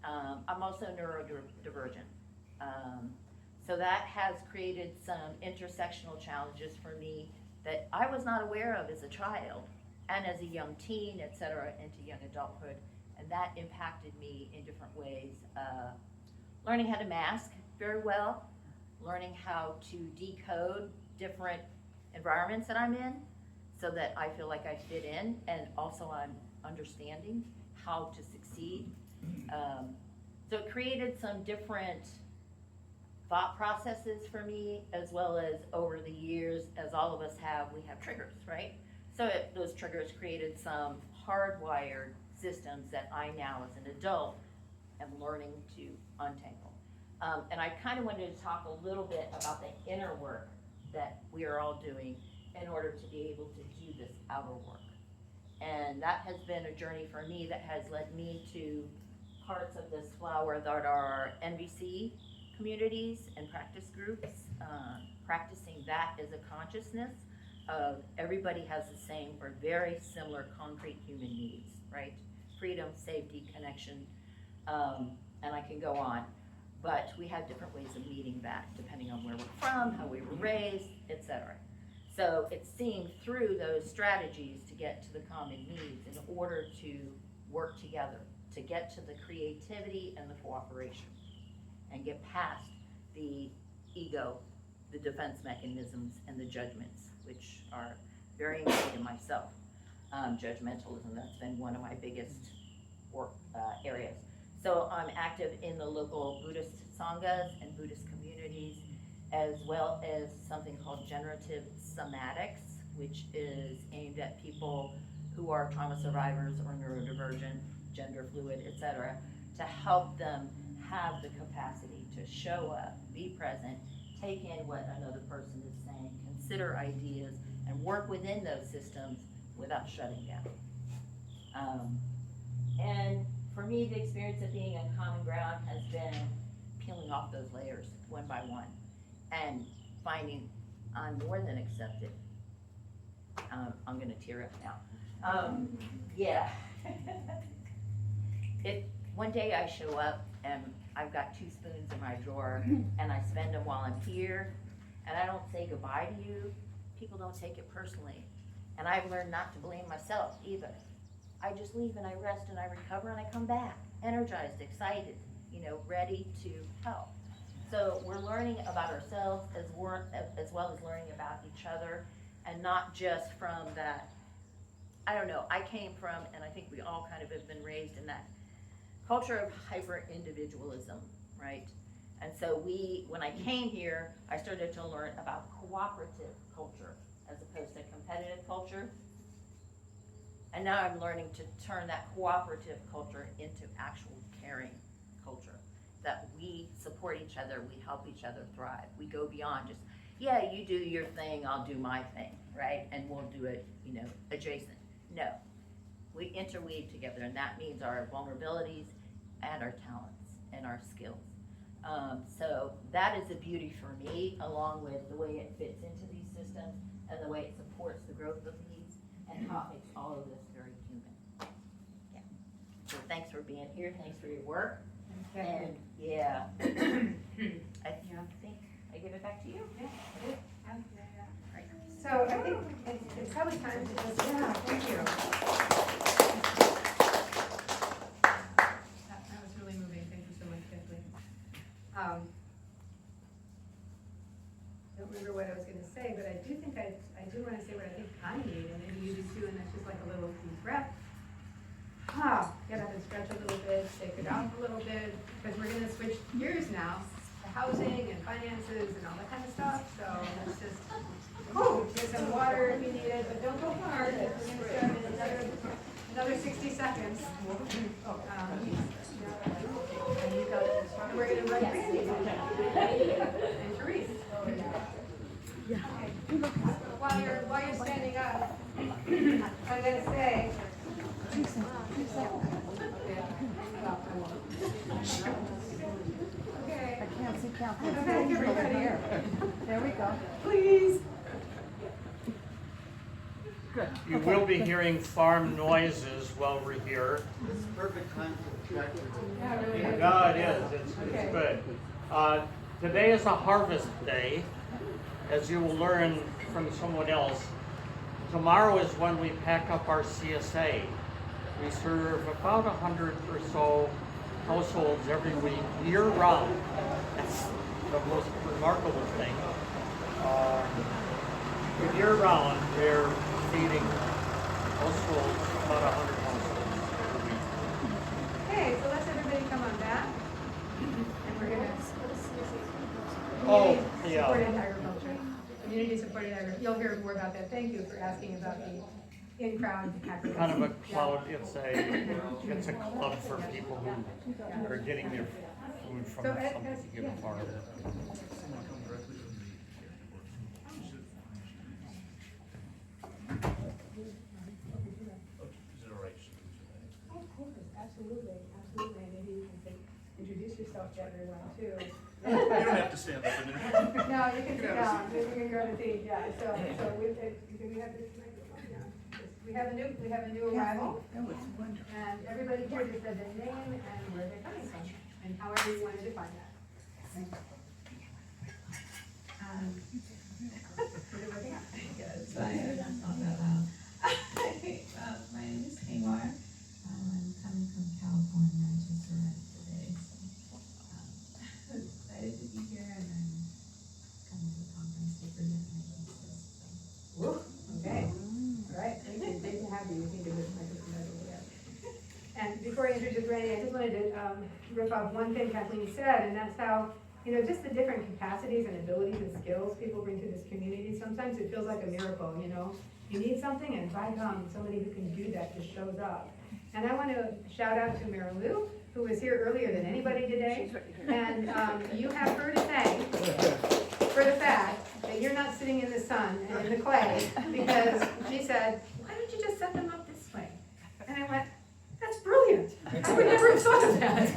I'm also neurodivergent. So that has created some intersectional challenges for me that I was not aware of as a child and as a young teen, et cetera, into young adulthood. And that impacted me in different ways. Learning how to mask very well, learning how to decode different environments that I'm in so that I feel like I fit in, and also I'm understanding how to succeed. So it created some different thought processes for me, as well as over the years, as all of us have, we have triggers, right? So those triggers created some hardwired systems that I now, as an adult, am learning to untangle. And I kind of wanted to talk a little bit about the inner work that we are all doing in order to be able to do this outer work. And that has been a journey for me that has led me to parts of this flower that are NVC communities and practice groups, practicing that as a consciousness of everybody has the same or very similar concrete human needs, right? Freedom, safety, connection, and I can go on. But we have different ways of meeting that depending on where we're from, how we were raised, etc. So it's seeing through those strategies to get to the common needs in order to work together, to get to the creativity and the cooperation, and get past the ego, the defense mechanisms, and the judgments, which are very ingrained in myself. Judgmentalism, that's been one of my biggest work areas. So I'm active in the local Buddhist sanghas and Buddhist communities, as well as something called generative somatics, which is aimed at people who are trauma survivors or neurodivergent, gender fluid, etc., to help them have the capacity to show up, be present, take in what another person is saying, consider ideas, and work within those systems without shutting down. And for me, the experience of being on common ground has been peeling off those layers one by one and finding I'm more than accepted. I'm gonna tear up now. Yeah. One day I show up and I've got 2 spoons in my drawer and I spend them while I'm here, and I don't say goodbye to you, people don't take it personally. And I've learned not to blame myself either. I just leave and I rest and I recover and I come back, energized, excited, ready to help. So we're learning about ourselves as well as learning about each other, and not just from that, I don't know, I came from, and I think we all kind of have been raised in that culture of hyper-individualism, right? And so when I came here, I started to learn about cooperative culture as opposed to competitive culture. And now I'm learning to turn that cooperative culture into actual caring culture, that we support each other, we help each other thrive. We go beyond just, yeah, you do your thing, I'll do my thing, right? And we'll do it, adjacent. No, we interweave together, and that means our vulnerabilities and our talents and our skills. So that is the beauty for me, along with the way it fits into these systems and the way it supports the growth of these, and how it makes all of this very human. Yeah. So thanks for being here. Thanks for your work. And yeah, I think I give it back to you. So I think it's probably time to just, Thank you. That was really moving, thank you but I do think I do wanna say what I think I need, and maybe you do too, and that's just like a little deep breath. Get up and stretch a little bit, shake it out a little bit, because we're gonna switch gears now to housing and finances and all that kind of stuff, so let's just, get some water if you need it, but don't go far, because we're gonna start in another 60 seconds. And we're gonna run Randy and Therese. While you're standing up, I'm gonna say. Okay. I can't see Catherine. Okay, everybody. There we go. Please. You will be hearing farm noises while we're here. This is perfect time for the tractor. Yeah, really. No, it is, it's good. Today is a harvest day, as you will learn from someone else. Tomorrow is when we pack up our CSA. We serve about 100 or so households every week, year round. That's the most remarkable thing. Year round, they're feeding households, about 100 households every week. Okay, so let's everybody come on back. And we're gonna. Oh, Community yeah. supported agriculture. Community supported agriculture. You'll hear more about that. Thank you for asking about the in-crowd agriculture. Kind of a cloud, it's a club for people who are getting their food from So, some particular yeah. farm. Of course, absolutely. Maybe you can introduce yourself to everyone too. You don't have to stand up a minute. No, you can sit down, you can grab a seat, yeah, so we have this microphone, yeah. We have a new arrival, Oh, it's wonderful. and everybody here just said their name and where they're coming from, and however you want to define that. Is it working out? Good, so I have not thought that loud. My name is Tamar. I'm coming from California. I just arrived today, so excited to be here, and I'm coming to the conference to present my thesis. Woo, okay, all right, thank you, great to have you, you can give this microphone over there. And before I introduce Randy, I just wanted to rip off one thing Kathleen said, and that's how, just the different capacities and abilities and skills people bring to this community. Sometimes it feels like a miracle, You need something, and by God, somebody who can do that just shows up. And I want to shout out to Mary Lou, who was here earlier than anybody today. And you have her to thank for the fact that you're not sitting in the sun and in the clay, because she said, why don't you just set them up this way? And I went, that's brilliant. I would never have thought of that.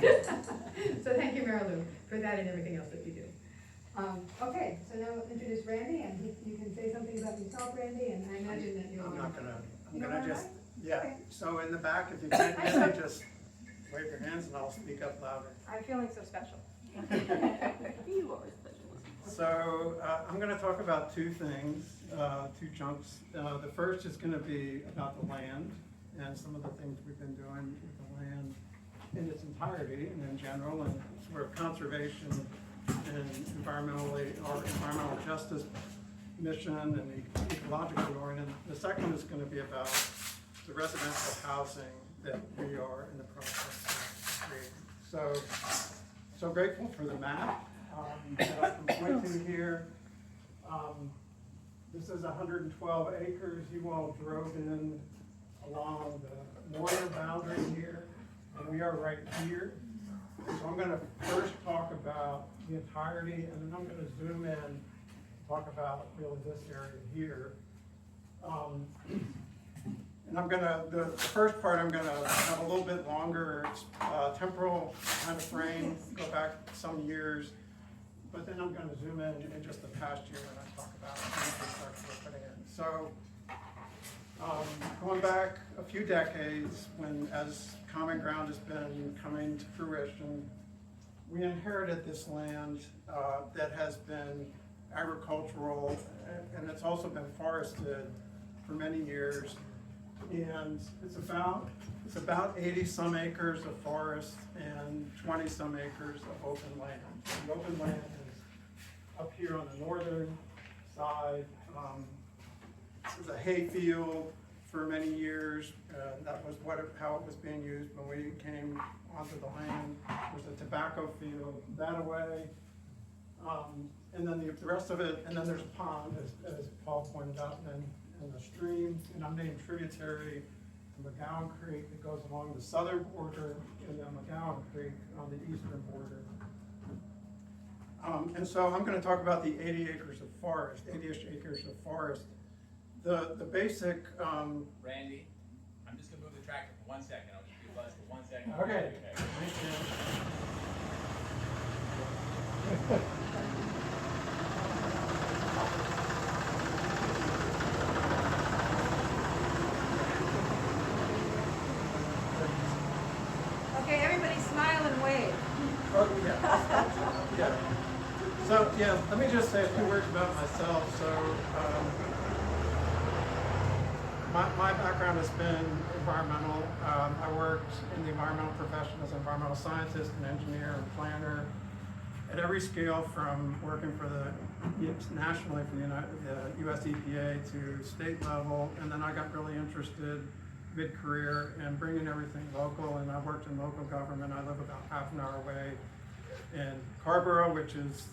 So thank you, Mary Lou, for that and everything else that you do. Okay, so now we'll introduce Randy, and you can say something about yourself, Randy, and I imagine that you're. I'm You don't gonna wanna just, lie? yeah, Okay. so in the back, if you can't hear me, just wave your hands and I'll speak up louder. I'm feeling so special. You are special. So, I'm gonna talk about two things, two chunks. The first is gonna be about the land and some of the things we've been doing with the land in its entirety and in general, and sort of conservation and our environmental justice mission and the ecological oriented. The second is gonna be about the residential housing that we are in the process of creating. So grateful for the map that I can point to here. This is 112 acres. You all drove in along the northern boundary here, and we are right here. So I'm gonna first talk about the entirety, and then I'm gonna zoom in, talk about really this area here. And the first part, I'm gonna have a little bit longer temporal kind of frame, go back some years, but then I'm gonna zoom in just the past year when I talk about the infrastructure we're putting in. So, going back a few decades, as Common Ground has been coming to fruition, we inherited this land that has been agricultural, and it's also been forested for many years. And it's about 80 some acres of forest and 20 some acres of open land. The open land is up here on the northern side It was a hay field for many years. That was how it was being used when we came onto the land. There's a tobacco field that away. And then the rest of it, and then there's a pond, as Paul pointed out, and a stream, an unnamed tributary to McGowan Creek that goes along the southern border, and then McGowan Creek on the eastern border. And so I'm going to talk about the 80 acres of forest, 80-ish acres of forest. The basic. Randy, I'm just gonna move the tractor for 1 second. I'll just be buzzed for 1 second. Okay. Okay, everybody smile and wave. Oh, yeah. Yeah. So, yeah, let me just say a few words about myself. So, my background has been environmental. I worked in the environmental profession as an environmental scientist and engineer and planner at every scale, from working for nationally for the US EPA to state level. And then I got really interested mid-career in bringing everything local, and I worked in local government. I live about half an hour away in Carrboro, which is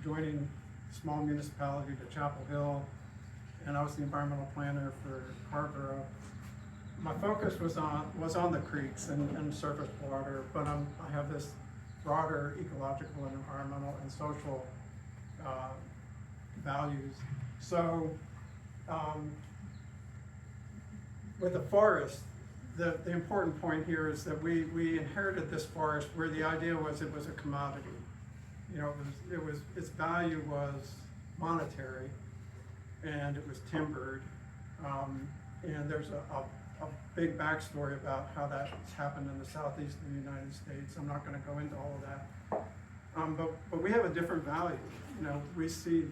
joining small municipality to Chapel Hill, and I was the environmental planner for Carrboro. My focus was on the creeks and surface water, but I have this broader ecological and environmental and social values. So with the forest, the important point here is that we inherited this forest where the idea was it was a commodity. You know, its value was monetary, and it was timbered. And there's a big backstory about how that's happened in the southeast of the United States. I'm not going to go into all of that. But we have a different value. You know, we see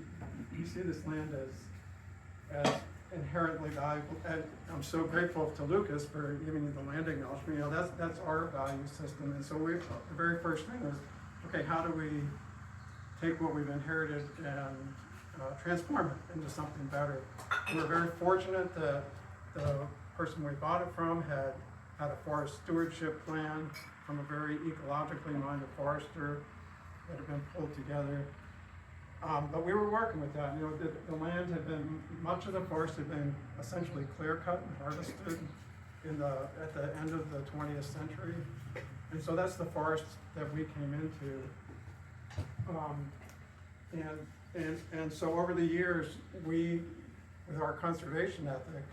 this land as inherently valuable, and I'm so grateful to Lucas for giving me the land acknowledgement. You know, that's our value system. And so the very first thing was, okay, how do we take what we've inherited and transform it into something better? And we're very fortunate that the person we bought it from had a forest stewardship plan from a very ecologically minded forester that had been pulled together. But we were working with that. You know, the land had been, much of the forest had been essentially clear cut and harvested at the end of the 20th century. And so that's the forest that we came into. And so over the years, with our conservation ethic,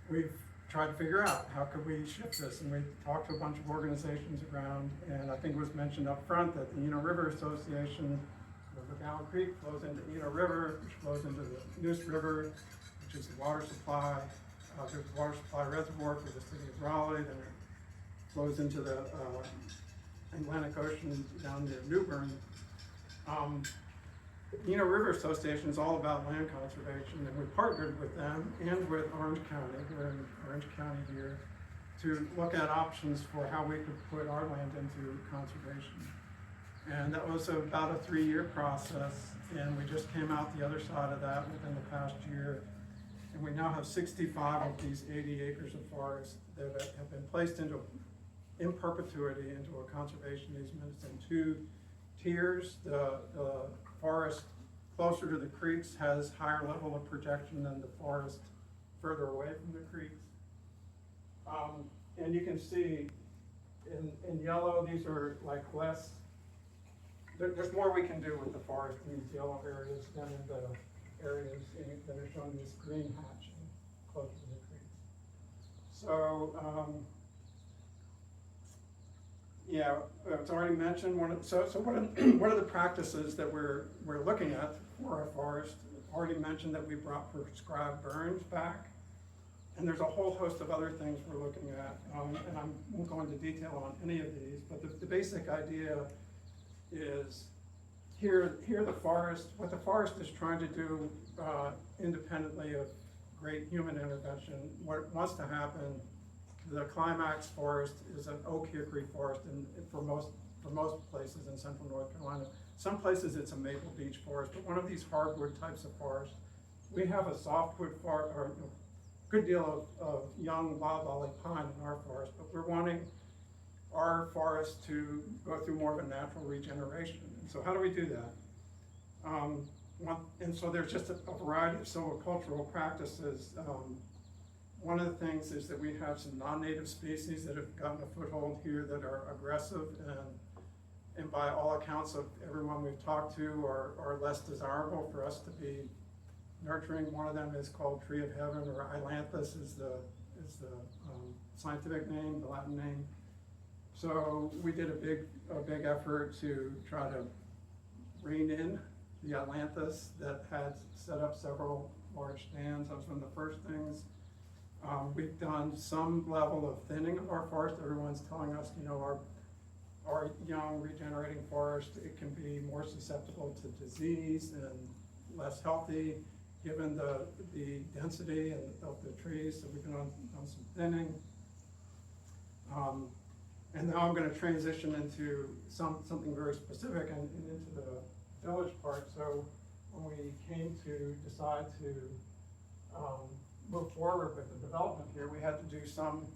we've tried to figure out how could we shift this. And we talked to a bunch of organizations around, and I think it was mentioned up front that the River Association, the McGowan Creek flows into Eno River, which flows into the Neuse River, which is the water supply. There's a water supply reservoir for the city of Raleigh, then it flows into the Atlantic Ocean down near New Bern. The Eno River Association is all about land conservation, and we partnered with them and with Orange County, we're in Orange County here, to look at options for how we could put our land into conservation. And that was about a 3-year process, and we just came out the other side of that within the past year. And we now have 65 of these 80 acres of forest that have been placed in perpetuity into a conservation easement. It's in 2 tiers. The forest closer to the creeks has higher level of protection than the forest further away from the creeks. And you can see in yellow, these are like less. There's more we can do with the forest in these yellow areas than in the areas that are shown this green hatching close to the creeks. So, yeah, it's already mentioned. So what are the practices that we're looking at for our forest? Already mentioned that we brought prescribed burns back, and there's a whole host of other things we're looking at, and I won't go into detail on any of these, but the basic idea is here the forest, what the forest is trying to do independently of great human intervention. What wants to happen, the climax forest is an oak hickory forest, and for most places in central North Carolina. Some places it's a maple beech forest, but one of these hardwood types of forests. we have a softwood forest, or a good deal of young loblolly pine in our forest, but we're wanting our forest to go through more of a natural regeneration. And so how do we do that? And so there's just a variety of silvicultural practices. One of the things is that we have some non-native species that have gotten a foothold here that are aggressive and by all accounts of everyone we've talked to are less desirable for us to be nurturing. One of them is called Tree of Heaven, or Ailanthus is the scientific name, the Latin name. So we did a big effort to try to rein in the Ailanthus that had set up several large stands. That was one of the first things. We've done some level of thinning of our forest. Everyone's telling us, you know, our young regenerating forest, it can be more susceptible to disease and less healthy given the density of the trees. So we've been on some thinning. And now I'm going to transition into something very specific and into the village part. So when we came to decide to move forward with the development here, we had to do some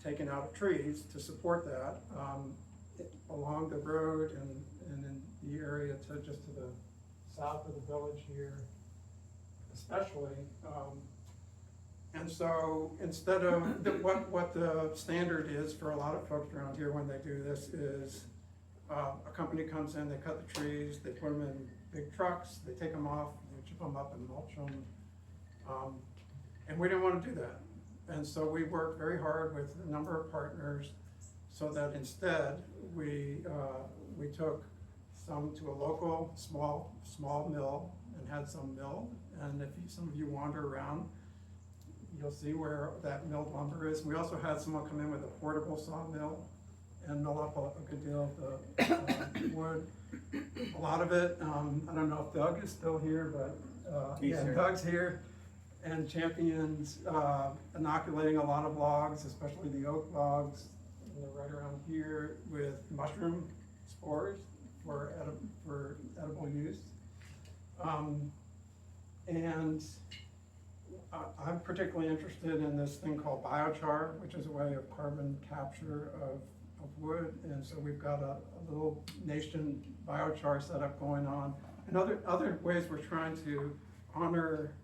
taking out of trees to support that along the road and in the area just to the south of the village here, especially. And so instead of what the standard is for a lot of folks around here when they do this is a company comes in, they cut the trees, they put them in big trucks, they take them off, they chip them up and mulch them. And we didn't want to do that. And so we worked very hard with a number of partners so that instead we took some to a local small mill and had some milled. And if some of you wander around, you'll see where that milled lumber is. We also had someone come in with a portable sawmill and mill up a good deal of the wood. A lot of it, I don't know if Doug is still here, but yeah, Doug's here and champions inoculating a lot of logs, especially the oak logs, right around here with mushroom spores for edible use. And I'm particularly interested in this thing called biochar, which is a way of carbon capture of wood. And so we've got a little nation biochar setup going on. And other ways we're trying to honor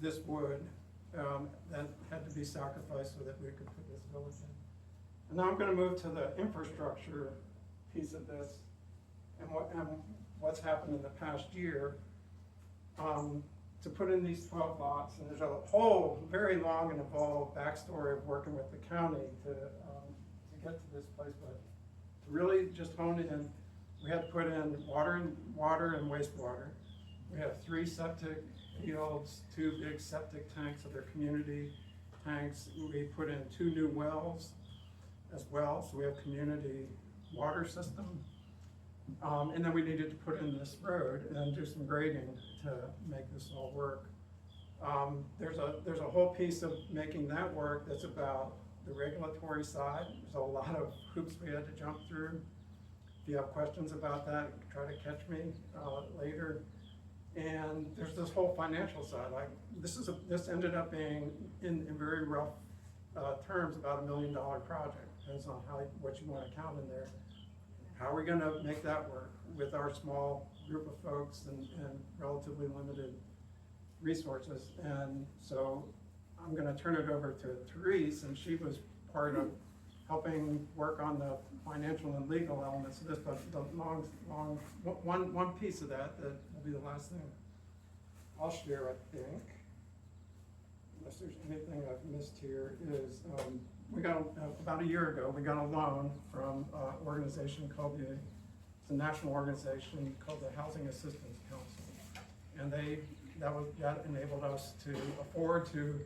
this wood that had to be sacrificed so that we could put this village in. And now I'm going to move to the infrastructure piece of this and what's happened in the past year. To put in these 12 lots, and there's a whole very long and involved backstory of working with the county to get to this place, but to really just hone it in, we had to put in water and wastewater. We have 3 septic fields, 2 big septic tanks, so they're community tanks. We put in 2 new wells as well, so we have community water system. And then we needed to put in this road and do some grading to make this all work. There's a whole piece of making that work that's about the regulatory side. There's a lot of hoops we had to jump through. If you have questions about that, try to catch me later. And there's this whole financial side. Like this ended up being in very rough terms about $1 million project. Depends on what you want to count in there. How are we going to make that work with our small group of folks and relatively limited resources? And so I'm going to turn it over to Therese, and she was part of helping work on the financial and legal elements of this, but the one piece of that will be the last thing I'll share, I think, unless there's anything I've missed here, is we got, about a year ago, we got a loan from an organization called it's a national organization called the Housing Assistance Council. And that enabled us to afford to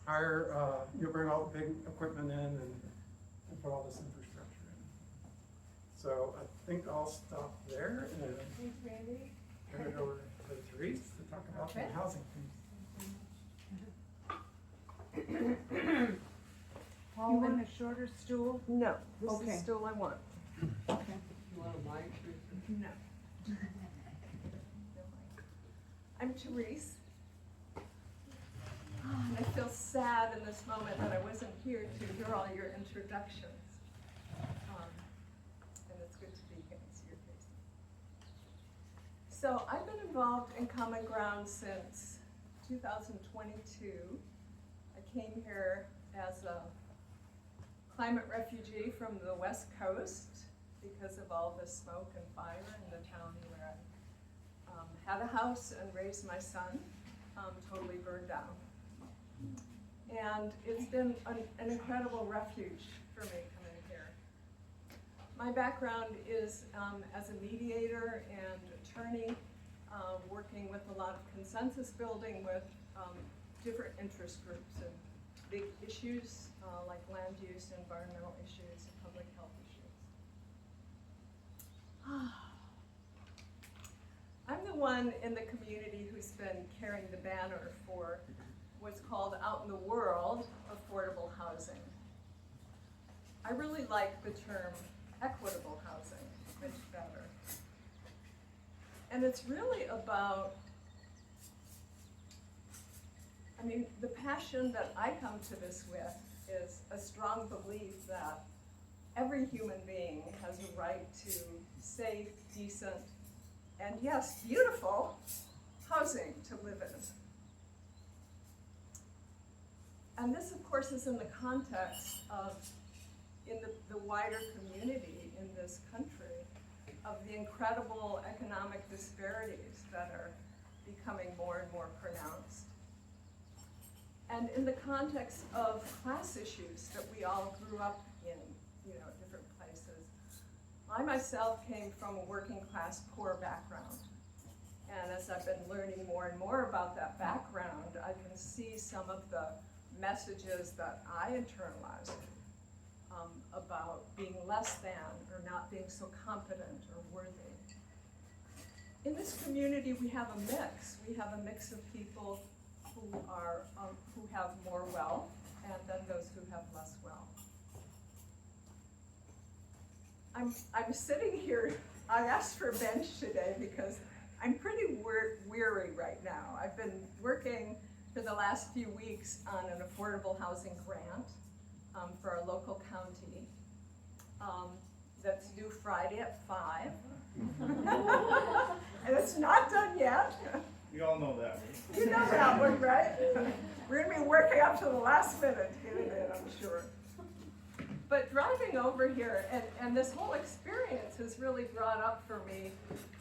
hire, bring all the big equipment in and put all this infrastructure in. So I think I'll stop there and Thanks, Randy. turn it over to Therese to talk about the housing piece. You want a shorter stool? No, this is Okay. the stool I want. Okay. You want a mic? No. I'm Therese. And I feel sad in this moment that I wasn't here to hear all your introductions. And it's good to be here and see your face. So I've been involved in Common Ground since 2022. I came here as a climate refugee from the West Coast because of all the smoke and fire in the town where I had a house and raised my son, totally burned down. And it's been an incredible refuge for me coming here. My background is as a mediator and attorney, working with a lot of consensus building with different interest groups and big issues like land use, environmental issues, and public health issues. I'm the one in the community who's been carrying the banner for what's called out in the world affordable housing. I really like the term equitable housing much better. And it's really about, I mean, the passion that I come to this with is a strong belief that every human being has a right to safe, decent, and yes, beautiful housing to live in. And this, of course, is in the context of, in the wider community in this country, of the incredible economic disparities that are becoming more and more pronounced. And in the context of class issues that we all grew up in, different places. I myself came from a working class poor background. And as I've been learning more and more about that background, I can see some of the messages that I internalized about being less than or not being so competent or worthy. In this community, we have a mix. We have a mix of people who have more wealth and then those who have less wealth. I'm sitting here, I asked for a bench today because I'm pretty weary right now. I've been working for the last few weeks on an affordable housing grant for our local county that's due Friday at 5. And it's not done yet. We all know that. You know that one, right? We're gonna be working up to the last minute to get it in, I'm sure. But driving over here, and this whole experience has really brought up for me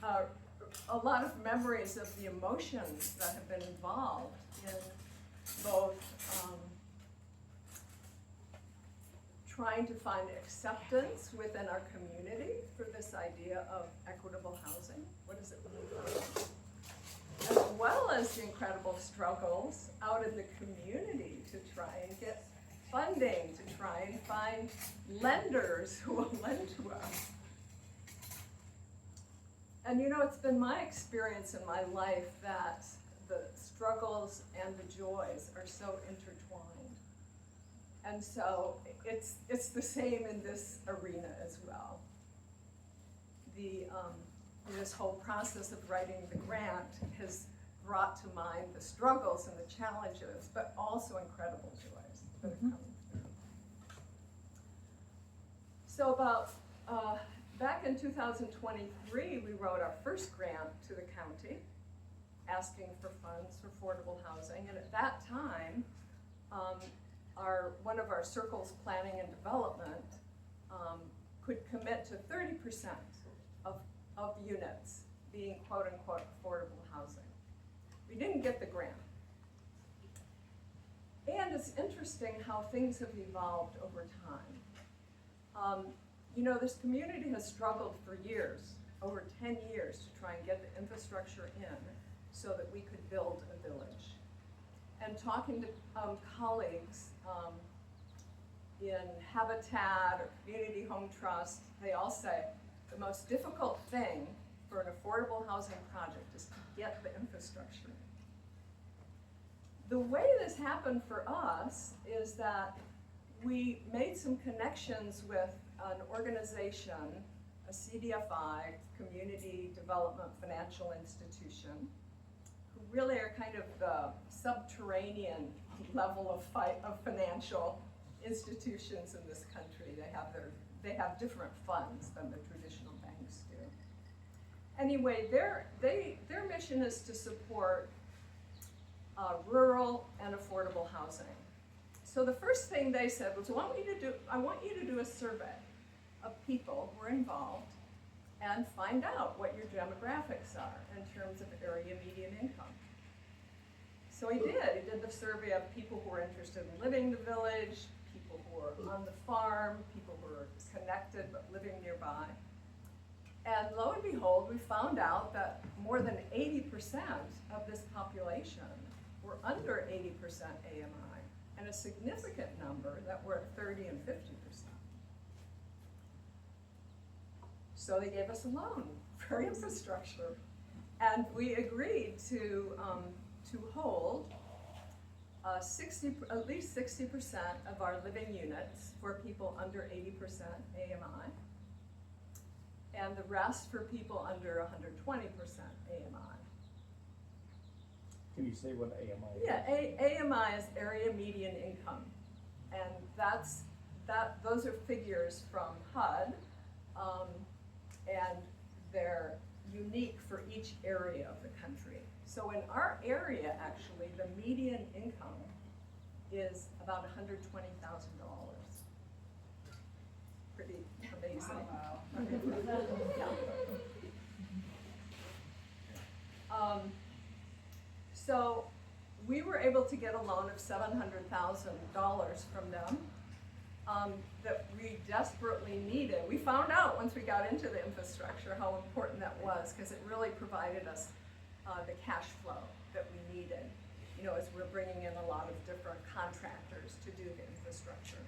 a lot of memories of the emotions that have been involved in both trying to find acceptance within our community for this idea of equitable housing. What does it mean for us? As well as the incredible struggles out in the community to try and get funding, to try and find lenders who will lend to us. And it's been my experience in my life that the struggles and the joys are so intertwined. And so it's the same in this arena as well. This whole process of writing the grant has brought to mind the struggles and the challenges, but also incredible joys that are coming through. So about back in 2023, we wrote our first grant to the county, asking for funds for affordable housing. And at that time, one of our circles, planning and development, could commit to 30% of units being quote unquote affordable housing. We didn't get the grant. And it's interesting how things have evolved over time. This community has struggled for years, over 10 years, to try and get the infrastructure in so that we could build a village. And talking to colleagues in Habitat or Community Home Trust, they all say the most difficult thing for an affordable housing project is to get the infrastructure in. The way this happened for us is that we made some connections with an organization, a CDFI, Community Development Financial Institution, who really are kind of the subterranean level of financial institutions in this country. They have different funds than the traditional banks do. Anyway, their mission is to support rural and affordable housing. So the first thing they said was, I want you to do a survey of people who are involved and find out what your demographics are in terms of area median income. So he did the survey of people who are interested in living in the village, people who are on the farm, people who are connected but living nearby. And lo and behold, we found out that more than 80% of this population were under 80% AMI, and a significant number that were at 30 and 50%. So they gave us a loan for infrastructure, and we agreed to hold at least 60% of our living units for people under 80% AMI, and the rest for people under 120% AMI. Can you say what AMI is? Yeah, AMI is area median income, and those are figures from HUD, and they're unique for each area of the country. So in our area, actually, the median income is about $120,000. Pretty amazing. Yeah. So we were able to get a loan of $700,000 from them that we desperately needed. We found out once we got into the infrastructure how important that was, because it really provided us the cash flow that we needed, you know, as we're bringing in a lot of different contractors to do the infrastructure.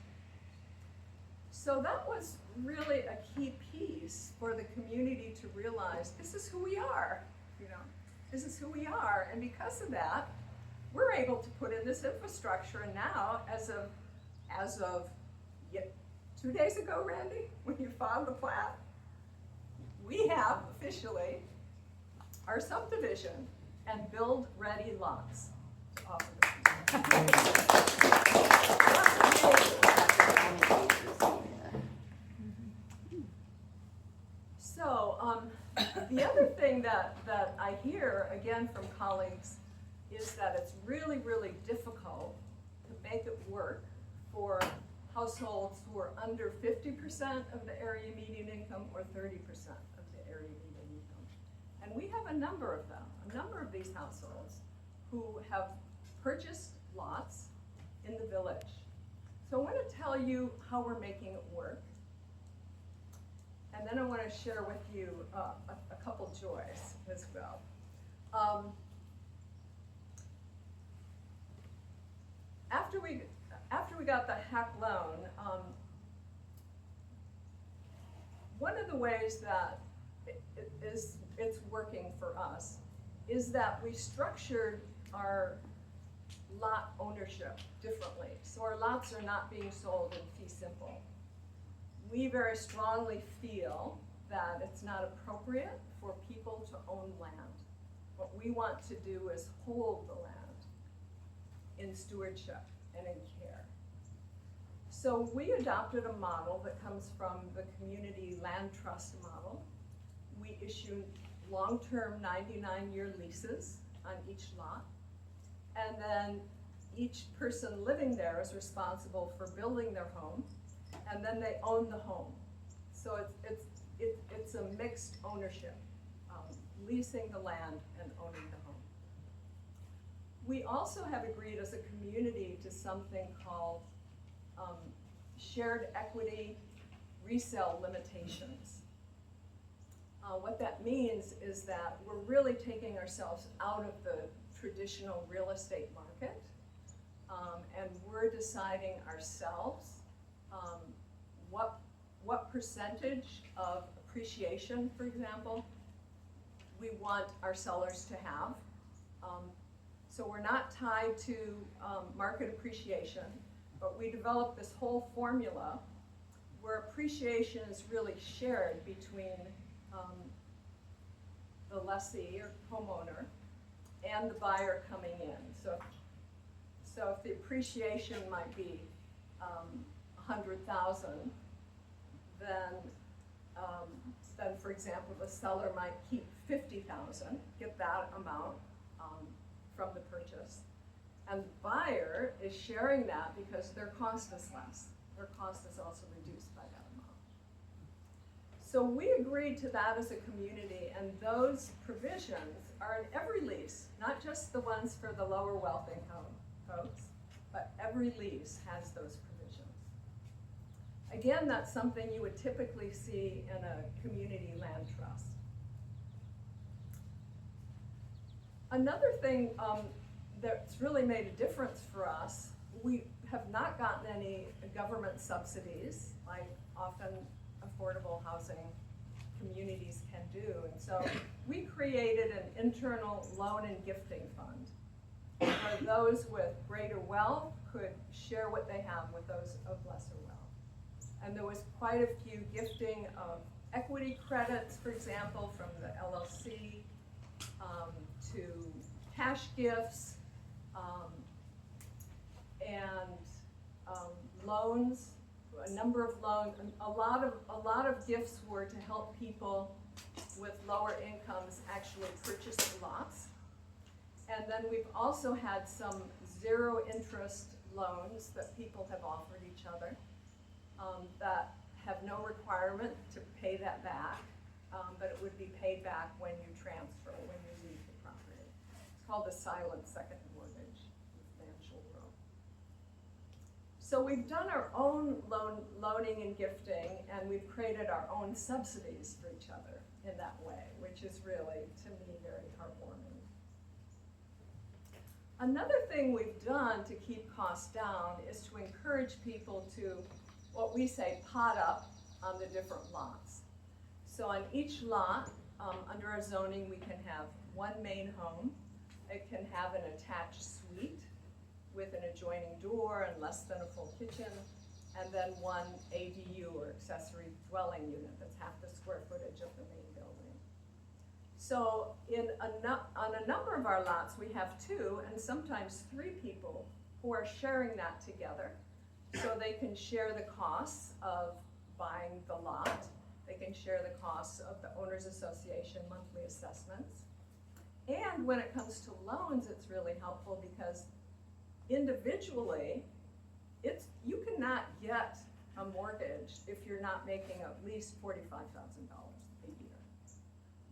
So that was really a key piece for the community to realize this is who we are, you know, this is who we are. And because of that, we're able to put in this infrastructure. And now, as of 2 days ago, Randy, when you filed the plat, we have officially our subdivision and build-ready lots to offer So the other thing that I hear, again, from colleagues is that it's really, really difficult to make it work for households who are under 50% of the area median income or 30% of the area median income. And we have a number of them, a number of these households who have purchased lots in the village. So I want to tell you how we're making it work. And then I want to share with you a couple joys as well. After we got the HAC loan, one of the ways that it's working for us is that we structured our lot ownership differently. So our lots are not being sold in fee simple. We very strongly feel that it's not appropriate for people to own land. What we want to do is hold the land in stewardship and in care. So we adopted a model that comes from the community land trust model. We issue long-term 99-year leases on each lot, and then each person living there is responsible for building their home, and then they own the home. So it's a mixed ownership, leasing the land and owning the home. We also have agreed as a community to something called shared equity resale limitations. What that means is that we're really taking ourselves out of the traditional real estate market, and we're deciding ourselves what percentage of appreciation, for example, we want our sellers to have. So we're not tied to market appreciation, but we developed this whole formula where appreciation is really shared between the lessee or homeowner and the buyer coming in. So if the appreciation might be 100,000, then for example, the seller might keep 50,000, get that amount from the purchase. And the buyer is sharing that because their cost is less. Their cost is also reduced by that amount. So we agreed to that as a community, and those provisions are in every lease, not just the ones for the lower wealth income folks, but every lease has those provisions. Again, that's something you would typically see in a community land trust. Another thing that's really made a difference for us, we have not gotten any government subsidies like often affordable housing communities can do. And so we created an internal loan and gifting fund where those with greater wealth could share what they have with those of lesser wealth. And there was quite a few gifting of equity credits, for example, from the LLC, to cash gifts, and loans, a number of loans. A lot of gifts were to help people with lower incomes actually purchase the lots. And then we've also had some zero interest loans that people have offered each other that have no requirement to pay that back, but it would be paid back when you transfer, when you leave the property. It's called the silent second mortgage in the financial world. So we've done our own loaning and gifting, and we've created our own subsidies for each other in that way, which is really, to me, very heartwarming. Another thing we've done to keep costs down is to encourage people to, what we say, pot up on the different lots. So on each lot, under our zoning, we can have one main home. It can have an attached suite with an adjoining door and less than a full kitchen, and then one ADU, or accessory dwelling unit, that's half the square footage of the main building. So on a number of our lots, we have 2 and sometimes 3 people who are sharing that together. So they can share the costs of buying the lot. They can share the costs of the Owners Association monthly assessments. And when it comes to loans, it's really helpful because individually, you cannot get a mortgage if you're not making at least $45,000 a year.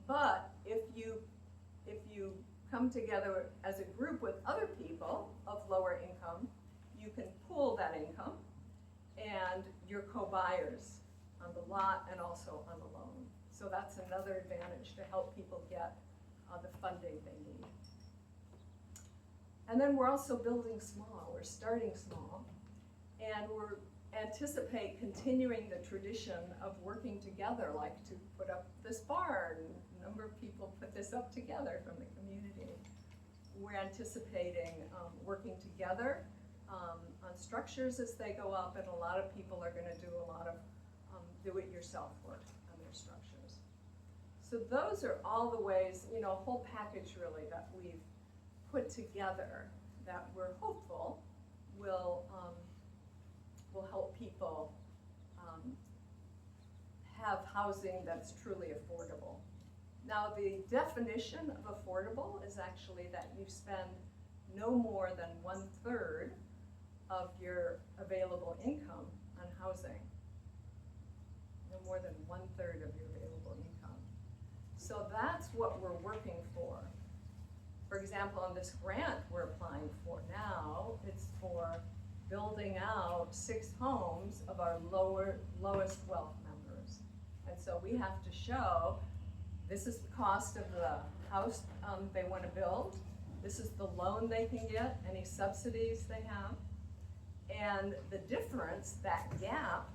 But if you come together as a group with other people of lower income, you can pool that income, and you're co-buyers on the lot and also on the loan. So that's another advantage to help people get the funding they need. And then we're also building small. We're starting small, and we're anticipate continuing the tradition of working together, like to put up this barn. A number of people put this up together from the community. We're anticipating working together on structures as they go up, and a lot of people are going to do a lot of do-it-yourself work on their structures. So those are all the ways, a whole package really that we've put together that we're hopeful will help people have housing that's truly affordable. Now, the definition of affordable is actually that you spend no more than 1/3 of your available income on housing. No more than 1/3 of your available income. So that's what we're working for. For example, on this grant we're applying for now, it's for building out 6 homes of our lowest wealth members. And so we have to show this is the cost of the house they want to build. This is the loan they can get, any subsidies they have. And the difference, that gap,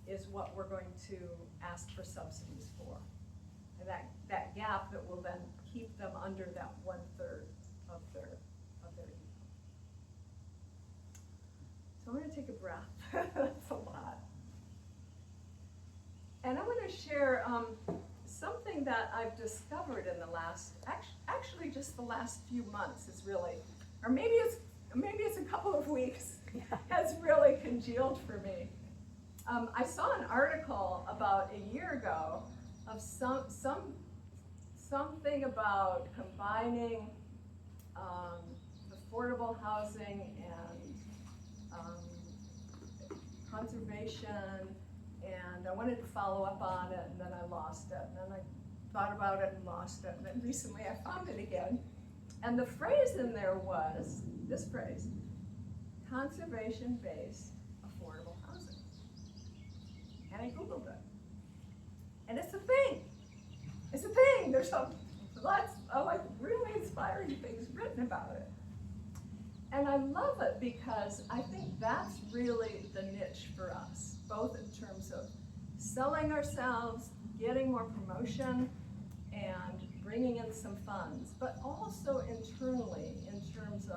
is what we're going to ask for subsidies for. And that gap that will then keep them under that 1/3 of their income. So I'm going to take a breath. That's a lot. And I want to share something that I've discovered in the last, actually just the last few months is really, or maybe it's a couple of weeks, has really congealed for me. I saw an article about a year ago of something about combining affordable housing and conservation, and I wanted to follow up on it, and then I lost it, and then I thought about it and lost it, and then recently I found it again. And the phrase in there was, this phrase, conservation-based affordable housing. And I Googled it. And it's a thing. It's a thing. There's lots of like really inspiring things written about it. And I love it because I think that's really the niche for us, both in terms of selling ourselves, getting more promotion, and bringing in some funds, but also internally in terms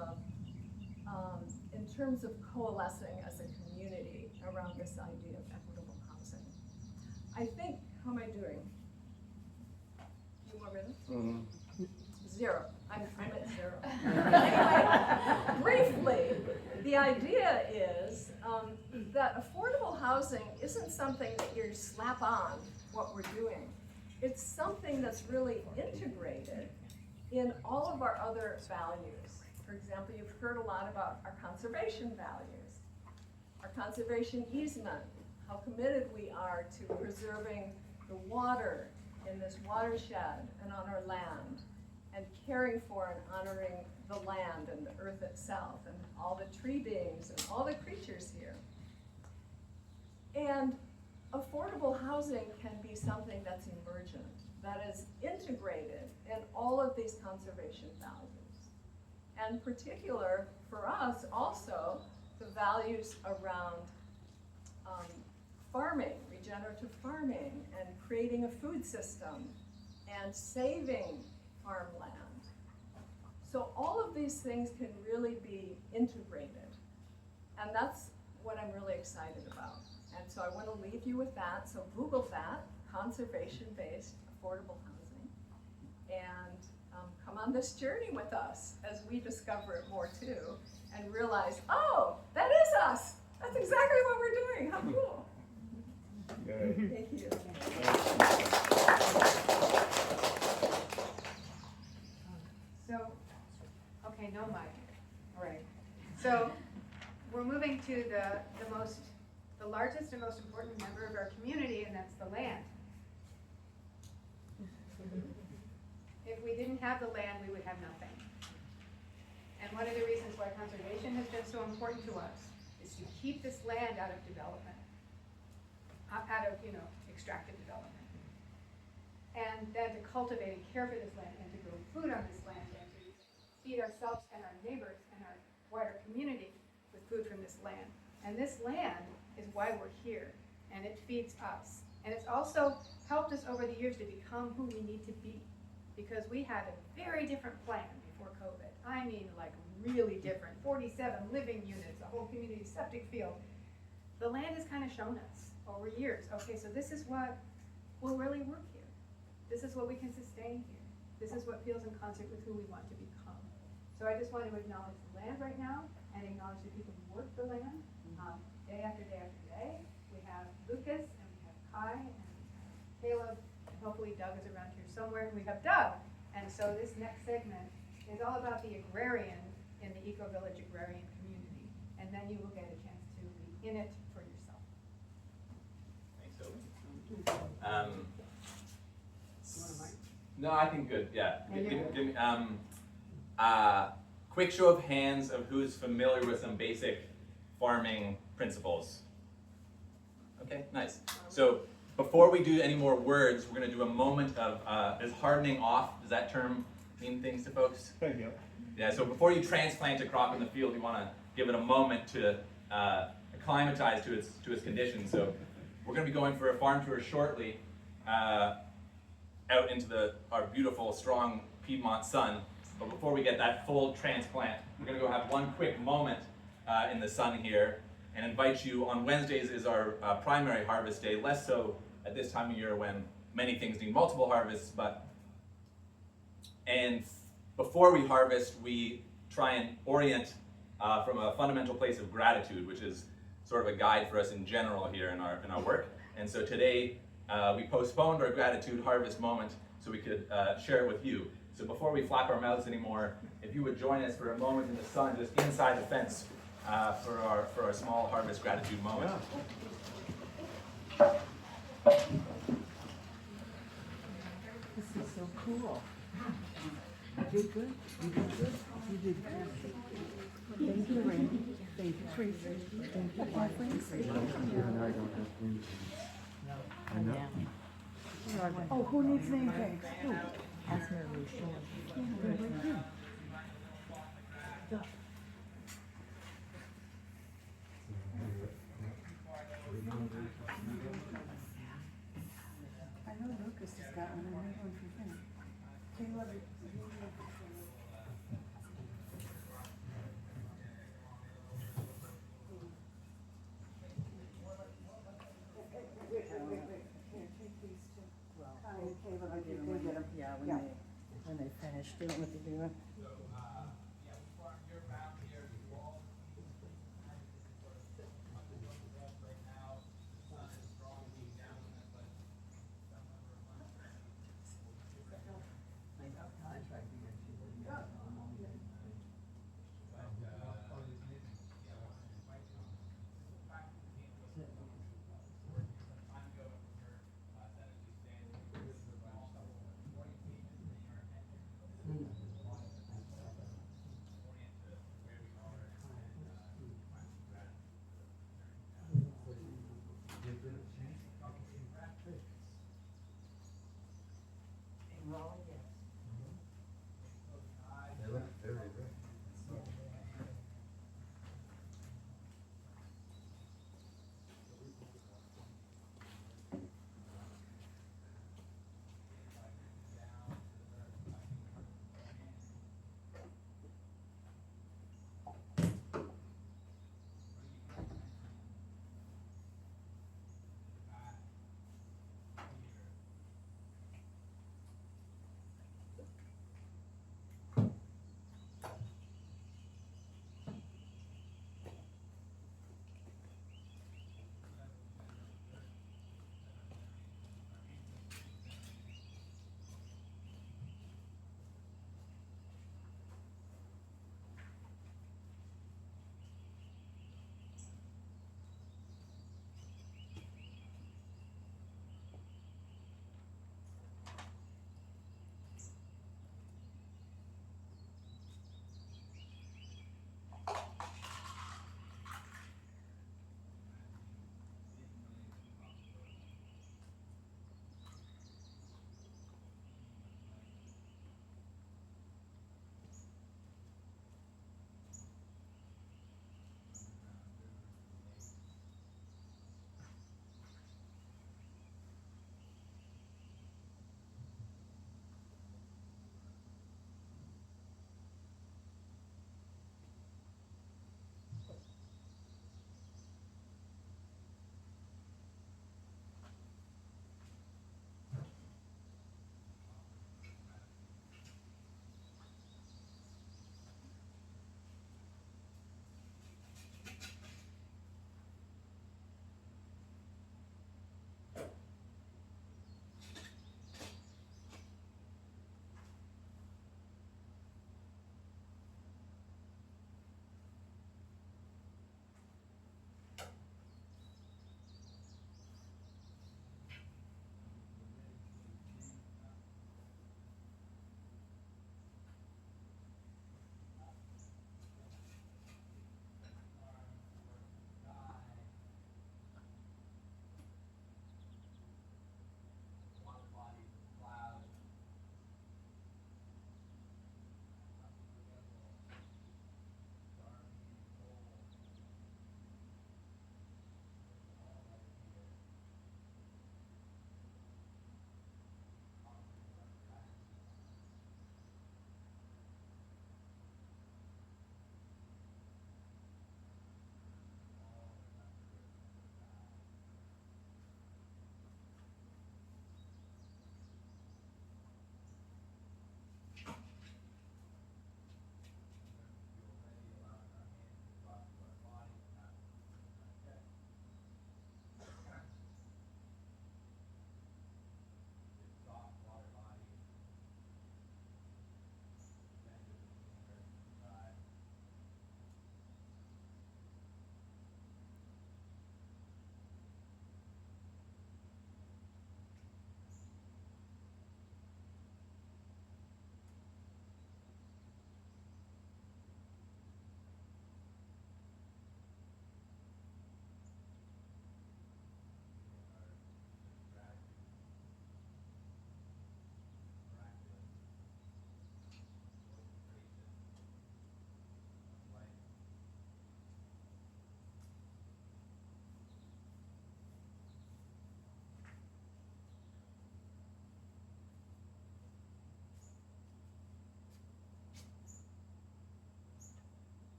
of coalescing as a community around this idea of equitable housing. I think, how am I doing? A few more minutes? Zero. I'm at zero. Anyway, briefly, the idea is that affordable housing isn't something that you slap on what we're doing. It's something that's really integrated in all of our other values. For example, you've heard a lot about our conservation values, our conservation easement, how committed we are to preserving the water in this watershed and on our land, and caring for and honoring the land and the earth itself and all the tree beings and all the creatures here. And affordable housing can be something that's emergent, that is integrated in all of these conservation values. And particular for us also, the values around farming, regenerative farming, and creating a food system, and saving farmland. So all of these things can really be integrated. And that's what I'm really excited about. And so I want to leave you with that. So Google that, conservation-based affordable housing, and come on this journey with us as we discover it more too, and realize, oh, that is us. That's exactly what we're doing. How cool. Thank you. So, okay, no mic. All right. So we're moving to the largest and most important member of our community, and that's the land. If we didn't have the land, we would have nothing. And one of the reasons why conservation has been so important to us is to keep this land out of development, out of, extractive development. And then to cultivate and care for this land, and to grow food on this land, and to feed ourselves and our neighbors and our wider community with food from this land. And this land is why we're here, and it feeds us. And it's also helped us over the years to become who we need to be, because we had a very different plan before COVID. I mean, like really different, 47 living units, a whole community septic field. The land has kind of shown us over years, okay, so this is what will really work here. This is what we can sustain here. This is what feels in concert with who we want to become. So I just want to acknowledge the land right now, and acknowledge the people who work the land, day after day after day. We have Lucas, and we have Kai, and we have Caleb, and hopefully Doug is around here somewhere, and we have Doug. And so this next segment is all about the agrarian in the Eco-Village agrarian community. And then you will get a chance to be in it for yourself. Thanks, Owen. No, I think good, yeah. Give me, quick show of hands of who's familiar with some basic farming principles. Okay, nice. So before we do any more words, we're going to do a moment of, is hardening off, does that term mean things to folks? Thank you. Yeah, so before you transplant a crop in the field, you want to give it a moment to acclimatize to its conditions. So we're going to be going for a farm tour shortly out into our beautiful, strong Piedmont sun. But before we get that full transplant, we're going to go have one quick moment in the sun here, and invite you. On Wednesdays is our primary harvest day, less so at this time of year when many things need multiple harvests, and before we harvest, we try and orient from a fundamental place of gratitude, which is sort of a guide for us in general here in our work. And so today, we postponed our gratitude harvest moment so we could share it with you. So before we flap our mouths anymore, if you would join us for a moment in the sun, just inside the fence, for our small harvest gratitude moment. This is so cool. You did good. You did good. You did good. Thank you, Randy. Thank you, Teresa. Thank you, Catherine. Oh, who needs name tags? Who? Ask her who she was. I know Lucas has got one. I need one for him. Caleb, yeah, when they finish doing what they're doing.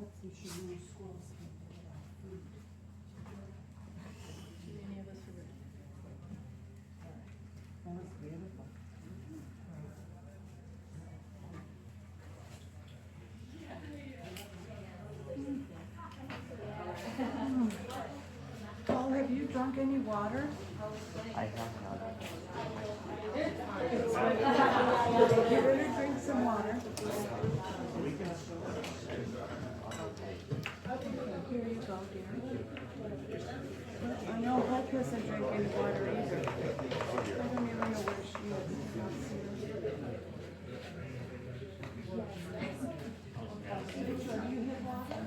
Perhaps we should use schools to get our food. Any of us are ready? That was beautiful. Paul, have you drunk any water? I have not. You better drink some water. Here you go, dear. I know Hope doesn't drink any water either. I don't even know where she is. Do you have water?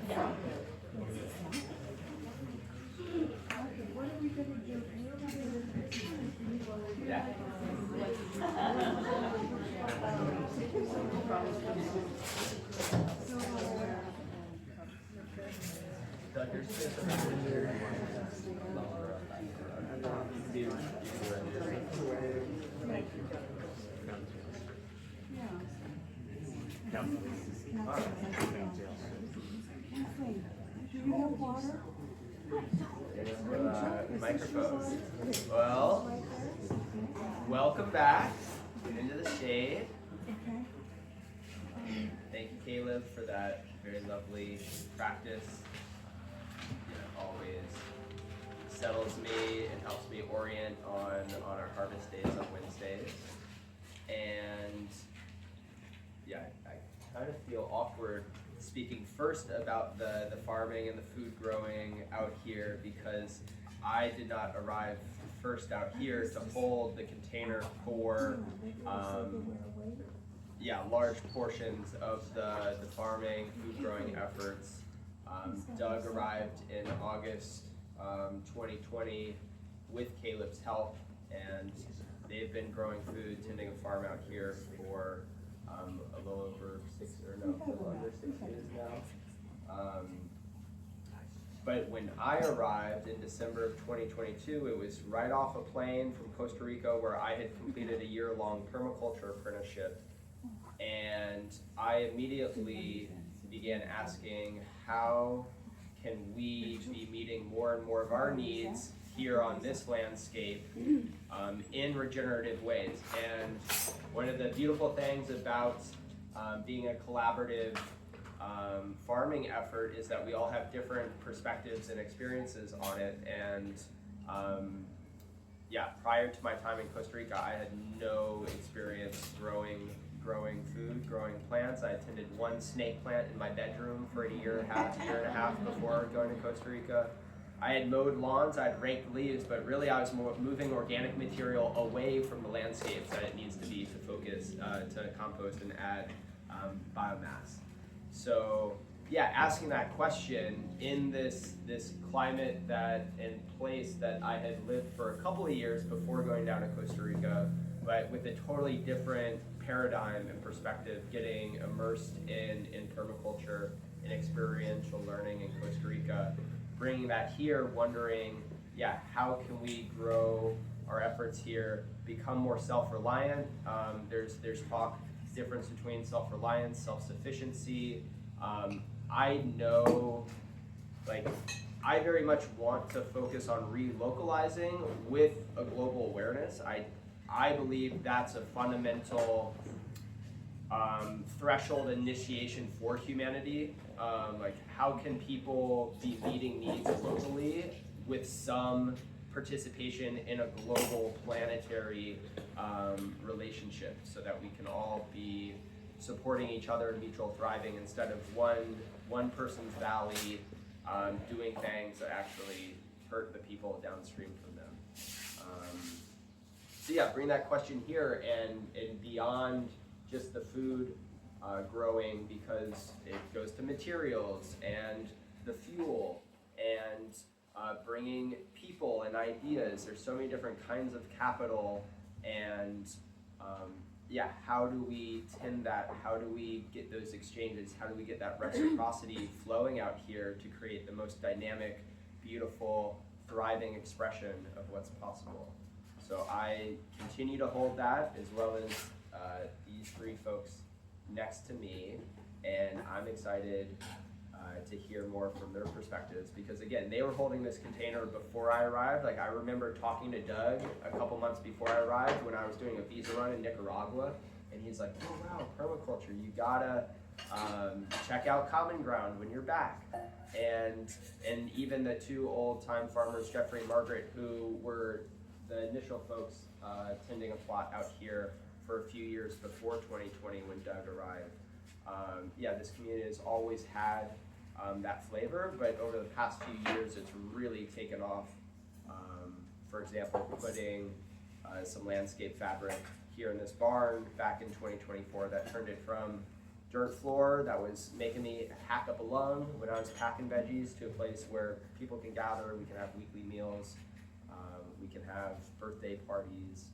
Okay, what are we gonna do? Yeah. Doug, here's this. Do you have water? Microphone. Well, welcome back into the shade. Okay. Thank you, Caleb, for that very lovely practice. Always settles me and helps me orient on our harvest days on Wednesdays. And yeah, I kind of feel awkward speaking first about the farming and the food growing out here because I did not arrive first out here to hold the container for large portions of the farming, food growing efforts. Doug arrived in August 2020 with Caleb's help, and they've been growing food, tending a farm out here for a little over a little under 6 years now. But when I arrived in December of 2022, it was right off a plane from Costa Rica where I had completed a year-long permaculture apprenticeship. And I immediately began asking, how can we be meeting more and more of our needs here on this landscape in regenerative ways? And one of the beautiful things about being a collaborative farming effort is that we all have different perspectives and experiences on it. And prior to my time in Costa Rica, I had no experience growing food, growing plants. I attended one snake plant in my bedroom for a year and a half before going to Costa Rica. I had mowed lawns, I'd raked leaves, but really I was moving organic material away from the landscapes that it needs to be to focus, to compost and add biomass. So yeah, asking that question in this climate and place that I had lived for a couple of years before going down to Costa Rica, but with a totally different paradigm and perspective, getting immersed in permaculture and experiential learning in Costa Rica, bringing that here, wondering, how can we grow our efforts here, become more self-reliant? There's talk, difference between self-reliance, self-sufficiency. I know, I very much want to focus on relocalizing with a global awareness. I believe that's a fundamental threshold initiation for humanity. How can people be meeting needs locally with some participation in a global planetary relationship so that we can all be supporting each other in mutual thriving instead of one person's valley doing things that actually hurt the people downstream from them. Bring that question here and beyond just the food growing, because it goes to materials and the fuel and bringing people and ideas. There's so many different kinds of capital, and how do we tend that? How do we get those exchanges? How do we get that reciprocity flowing out here to create the most dynamic, beautiful, thriving expression of what's possible? So I continue to hold that, as well as these three folks next to me, and I'm excited to hear more from their perspectives, because again, they were holding this container before I arrived. Like, I remember talking to Doug a couple months before I arrived when I was doing a visa run in Nicaragua, and he's like, oh wow, permaculture, you gotta check out Common Ground when you're back. And even the two old-time farmers, Jeffrey and Margaret, who were the initial folks tending a plot out here for a few years before 2020 when Doug arrived. Yeah, this community has always had that flavor, but over the past few years, it's really taken off. For example, putting some landscape fabric here in this barn back in 2024 that turned it from dirt floor that was making me hack up a lung when I was packing veggies to a place where people can gather, we can have weekly meals, we can have birthday parties,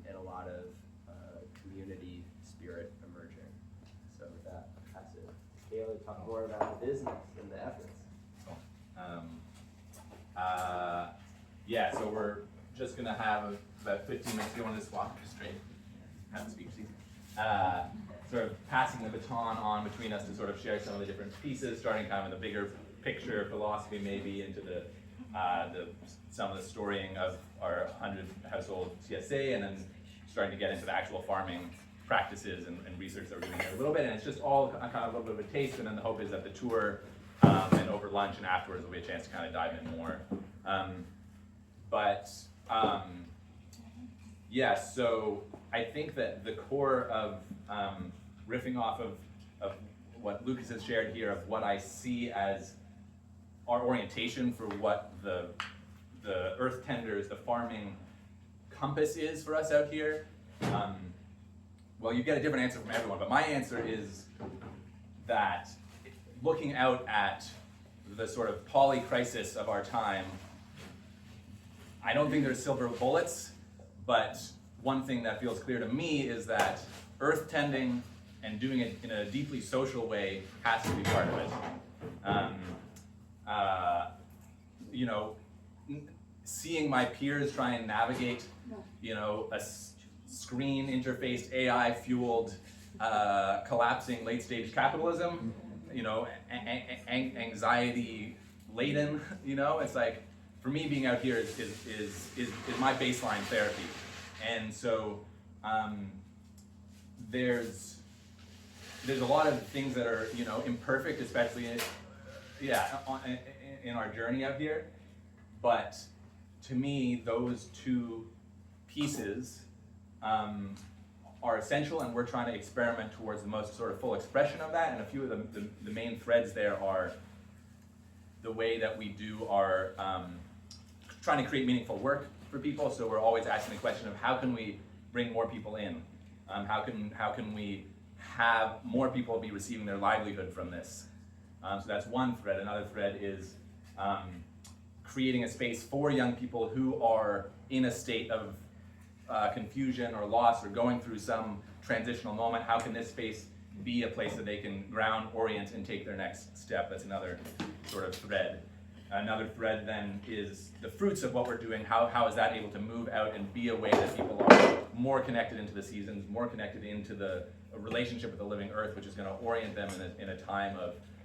and a lot of community spirit emerging. So with that, I'll pass it to Kayla to talk more about the business and the efforts. Yeah, so we're just gonna have about 15 minutes. You want to just walk straight, have the speech seat. Sort of passing the baton on between us to sort of share some of the different pieces, starting kind of in the bigger picture philosophy maybe into the some of the storying of our 100 household CSA, and then starting to get into the actual farming practices and research that we're doing here a little bit. And it's just all kind of a little bit of a taste, and then the hope is that the tour and over lunch and afterwards will be a chance to kind of dive in more. Yeah, so I think that the core of riffing off of what Lucas has shared here, of what I see as our orientation for what the earth tenders, the farming compass is for us out here. Well, you get a different answer from everyone, but my answer is that looking out at the sort of poly-crisis of our time, I don't think there's silver bullets, but one thing that feels clear to me is that earth tending and doing it in a deeply social way has to be part of it. Seeing my peers try and navigate, a screen interfaced AI fueled collapsing late stage capitalism, anxiety laden, it's like, for me, being out here is my baseline therapy. And so there's a lot of things that are imperfect, especially in our journey out here. But to me, those two pieces are essential, and we're trying to experiment towards the most sort of full expression of that. And a few of the main threads there are the way that we do our trying to create meaningful work for people. So we're always asking the question of how can we bring more people in? How can we have more people be receiving their livelihood from this? So that's one thread. Another thread is creating a space for young people who are in a state of confusion or loss or going through some transitional moment. How can this space be a place that they can ground, orient, and take their next step? That's another sort of thread. Another thread then is the fruits of what we're doing. How is that able to move out and be a way that people are more connected into the seasons, more connected into the relationship with the living earth, which is going to orient them in a time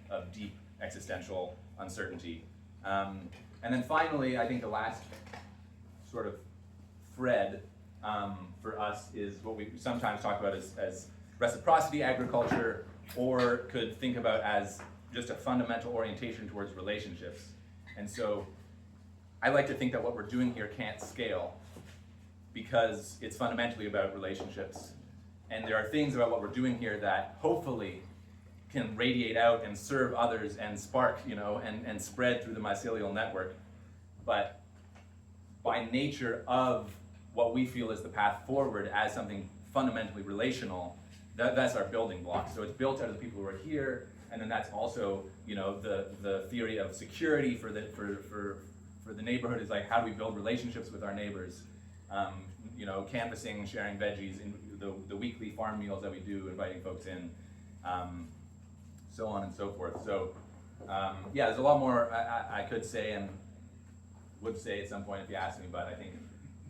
of deep existential uncertainty. And then finally, I think the last sort of thread for us is what we sometimes talk about as reciprocity agriculture, or could think about as just a fundamental orientation towards relationships. And so I like to think that what we're doing here can't scale because it's fundamentally about relationships. And there are things about what we're doing here that hopefully can radiate out and serve others and spark, and spread through the mycelial network. But by nature of what we feel is the path forward as something fundamentally relational, that's our building block. So it's built out of the people who are here, and then that's also, the theory of security for the neighborhood is like, how do we build relationships with our neighbors? Canvassing, sharing veggies, in the weekly farm meals that we do, inviting folks in, so on and so forth. So there's a lot more I could say and would say at some point if you asked me, but I think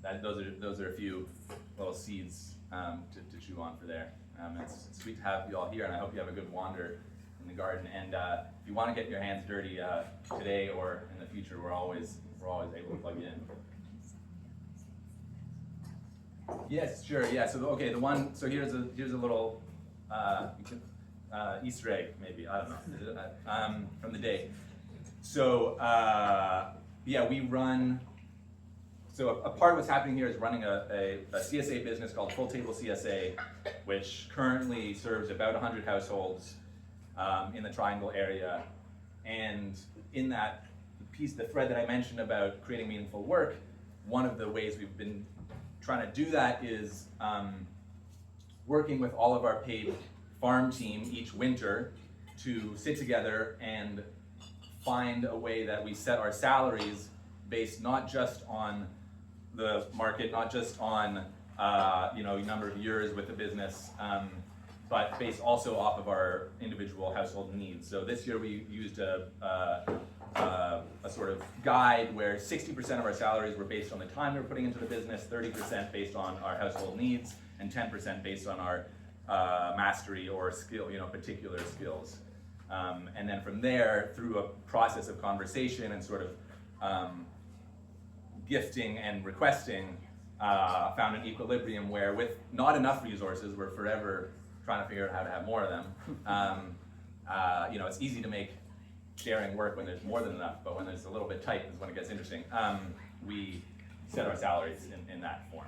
that those are a few little seeds to chew on for there. It's sweet to have you all here, and I hope you have a good wander in the garden. And if you want to get your hands dirty today or in the future, we're always able to plug you in. Yes, sure. Yeah. So okay, so here's a little Easter egg, maybe, I don't know, from the day. So yeah, we run. So a part of what's happening here is running a CSA business called Full Table CSA, which currently serves about 100 households in the Triangle area. And in that piece, the thread that I mentioned about creating meaningful work, one of the ways we've been trying to do that is working with all of our paid farm team each winter to sit together and find a way that we set our salaries based not just on the market, not just on number of years with the business, but based also off of our individual household needs. So this year we used a sort of guide where 60% of our salaries were based on the time we were putting into the business, 30% based on our household needs, and 10% based on our mastery or skill, particular skills. And then from there, through a process of conversation and sort of gifting and requesting, found an equilibrium where with not enough resources, we're forever trying to figure out how to have more of them. It's easy to make sharing work when there's more than enough, but when there's a little bit tight is when it gets interesting. We set our salaries in that form.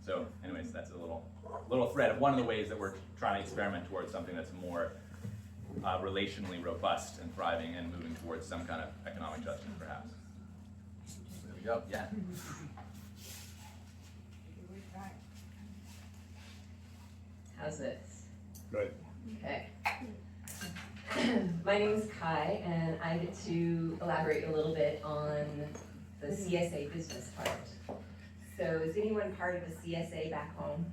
So anyways, that's a little thread of one of the ways that we're trying to experiment towards something that's more relationally robust and thriving and moving towards some kind of economic justice, perhaps. There we go, yeah. How's this? Good. Okay. My name is Kai, and I get to elaborate a little bit on the CSA business part. So is anyone part of the CSA back home?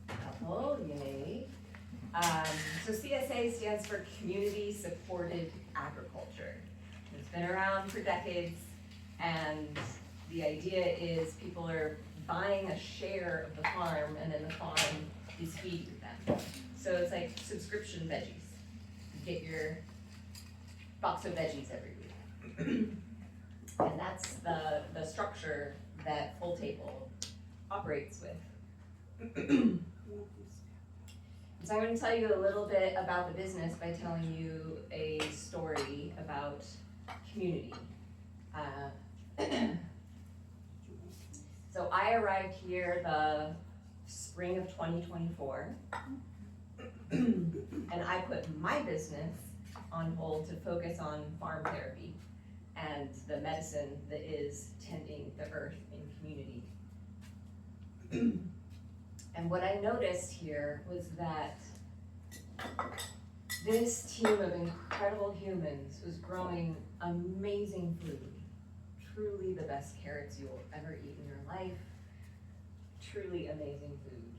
Couple, yay. So CSA stands for Community Supported Agriculture. It's been around for decades, and the idea is people are buying a share of the farm, and then the farm is feeding them. So it's like subscription veggies. You get your box of veggies every week. And that's the structure that Full Table operates with. So I'm going to tell you a little bit about the business by telling you a story about community. So I arrived here the spring of 2024, and I put my business on hold to focus on farm therapy and the medicine that is tending the earth in community. And what I noticed here was that this team of incredible humans was growing amazing food, truly the best carrots you'll ever eat in your life, truly amazing food,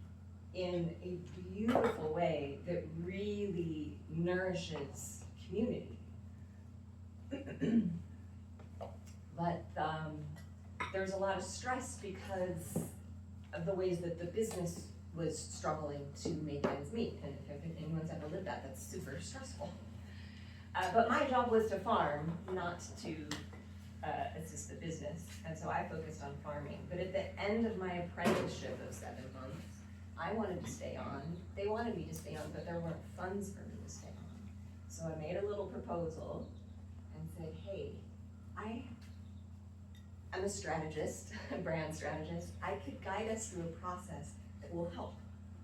in a beautiful way that really nourishes community. But there's a lot of stress because of the ways that the business was struggling to make ends meet. And if anyone's ever lived that, that's super stressful. But my job was to farm, not to assist the business. And so I focused on farming. But at the end of my apprenticeship of 7 months, I wanted to stay on. They wanted me to stay on, but there weren't funds for me to stay on. So I made a little proposal and said, hey, I'm a strategist, a brand strategist. I could guide us through a process that will help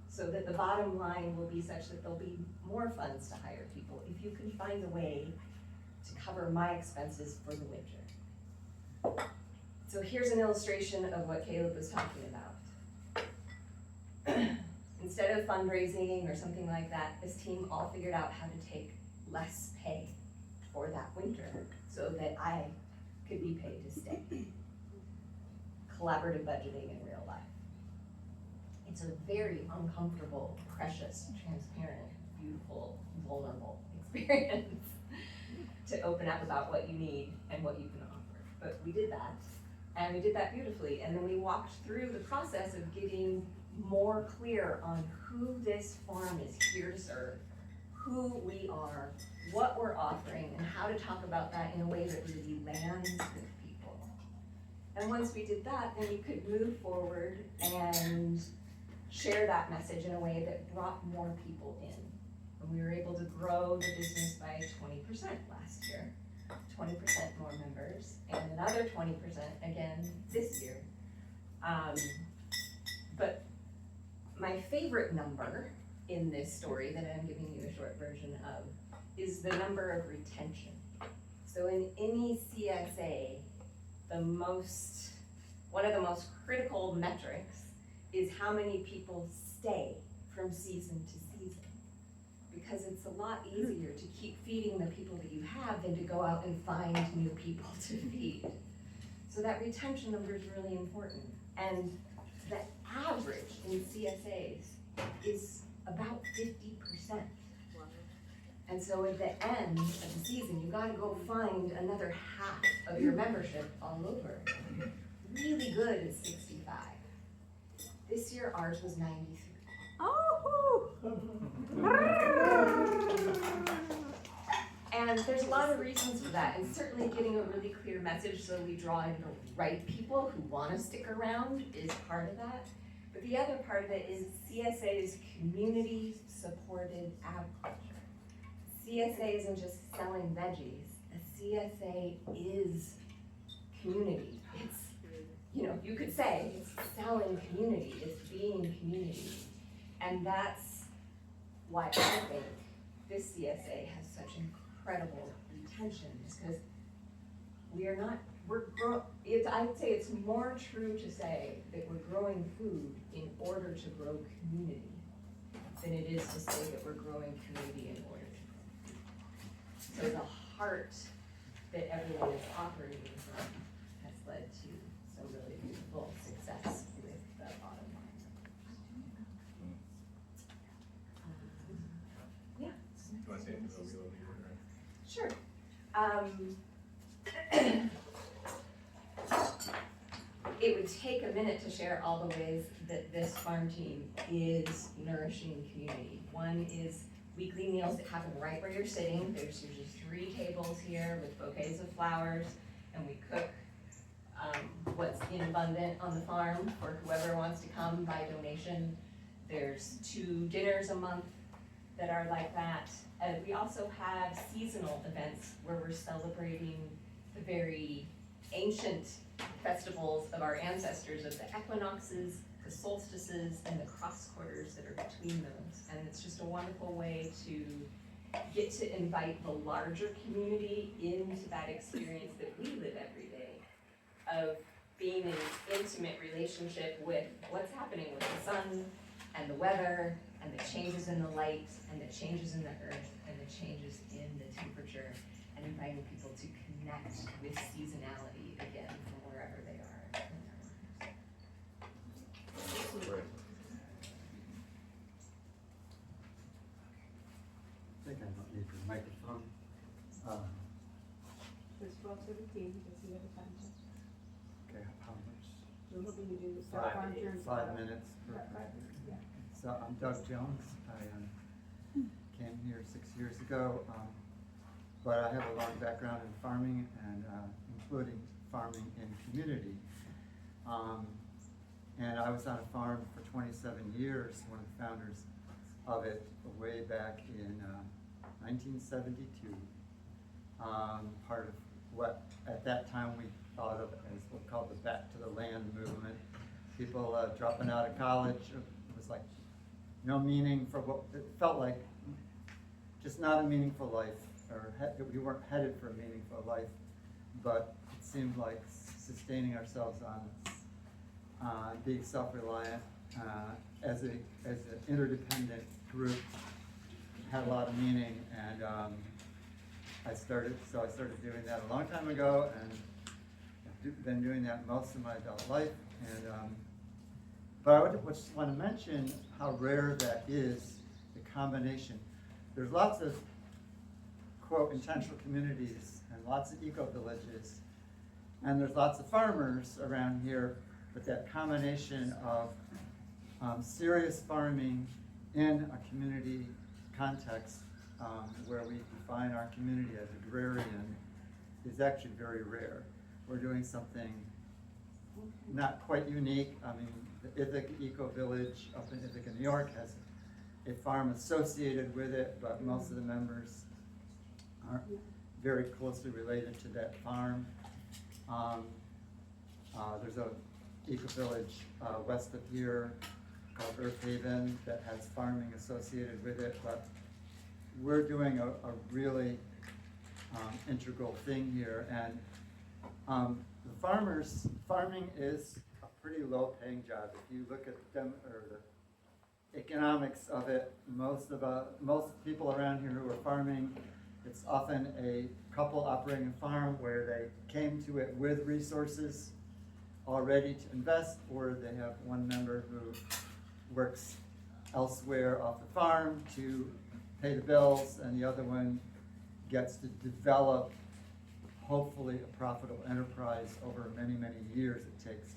so that the bottom line will be such that there'll be more funds to hire people if you can find a way to cover my expenses for the winter. So here's an illustration of what Caleb was talking about. Instead of fundraising or something like that, this team all figured out how to take less pay for that winter so that I could be paid to stay. Collaborative budgeting in real life. It's a very uncomfortable, precious, transparent, beautiful, vulnerable experience to open up about what you need and what you can offer. But we did that, and we did that beautifully. And then we walked through the process of getting more clear on who this farm is here to serve, who we are, what we're offering, and how to talk about that in a way that really lands with people. And once we did that, then we could move forward and share that message in a way that brought more people in. And we were able to grow the business by 20% last year, 20% more members, and another 20% again this year. But my favorite number in this story that I'm giving you a short version of is the number of retention. So in any CSA, one of the most critical metrics is how many people stay from season to season. Because it's a lot easier to keep feeding the people that you have than to go out and find new people to feed. So that retention number is really important. And the average in CSAs is about 50%. And so at the end of the season, you gotta go find another half of your membership all over. Really good is 65. This year ours was 93. And there's a lot of reasons for that, and certainly getting a really clear message so we draw in the right people who wanna stick around is part of that. But the other part of it is CSA's community-supported agriculture. CSA isn't just selling veggies. A CSA is community. It's, you could say it's selling community, it's being community. And that's why I think this CSA has such incredible retention, is because I'd say it's more true to say that we're growing food in order to grow community than it is to say that we're growing community in order to grow food. So the heart that everyone is operating from has led to some really beautiful success with the bottom line. Yeah. Do you want to say anything about Reload Leader? Sure. It would take a minute to share all the ways that this farm team is nourishing community. One is weekly meals that happen right where you're sitting. There's usually 3 tables here with bouquets of flowers, and we cook what's in abundant on the farm for whoever wants to come by donation. There's 2 dinners a month that are like that. We also have seasonal events where we're celebrating the very ancient festivals of our ancestors, of the equinoxes, the solstices, and the cross quarters that are between those. And it's just a wonderful way to get to invite the larger community into that experience that we live every day, of being in intimate relationship with what's happening with the sun and the weather and the changes in the light and the changes in the earth and the changes in the temperature, and inviting people to connect with seasonality again from wherever they are in their lives. Great. I think I don't need the microphone. There's 12:17, because you have a time. Okay, how much? We're hoping to do 5 minutes. Yeah. So I'm Doug Jones. I came here 6 years ago, but I have a long background in farming and including farming in community. And I was on a farm for 27 years, one of the founders of it, way back in 1972. Part of what at that time we thought of as what's called the Back to the Land movement. People dropping out of college, it was like no meaning for what it felt like, just not a meaningful life, or we weren't headed for a meaningful life, but it seemed like sustaining ourselves on being self-reliant as an interdependent group had a lot of meaning, and I started doing that a long time ago, and I've been doing that most of my adult life. And but I would just want to mention how rare that is, the combination. There's lots of, quote, intentional communities and lots of eco-villages, and there's lots of farmers around here, but that combination of serious farming in a community context where we define our community as agrarian is actually very rare. We're doing something not quite unique. I mean, the Ithaca Eco Village up in Ithaca, New York has a farm associated with it, but most of the members aren't very closely related to that farm. There's a eco village west of here called Earth Haven that has farming associated with it, but we're doing a really integral thing here. And farming is a pretty low paying job. If you look at them or the economics of it, most people around here who are farming, it's often a couple operating a farm where they came to it with resources already to invest, or they have one member who works elsewhere off the farm to pay the bills, and the other one gets to develop, hopefully, a profitable enterprise over many, many years it takes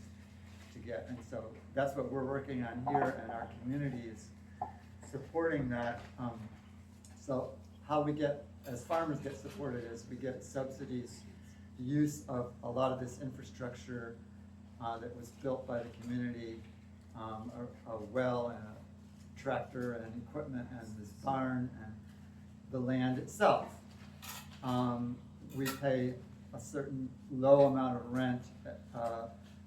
to get. And so that's what we're working on here, and our community is supporting that. So how we get, as farmers get supported, is we get subsidies, the use of a lot of this infrastructure that was built by the community, a well and a tractor and equipment and this barn and the land itself. We pay a certain low amount of rent,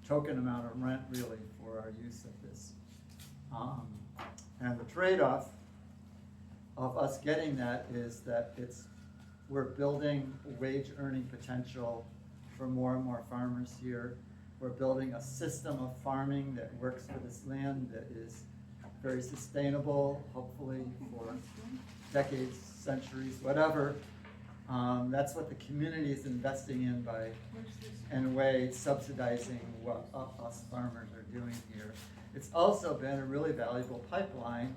token amount of rent really, for our use of this. And the trade-off of us getting that is that we're building wage earning potential for more and more farmers here. We're building a system of farming that works for this land that is very sustainable, hopefully for decades, centuries, whatever. That's what the community is investing in by, in a way, subsidizing what us farmers are doing here. It's also been a really valuable pipeline.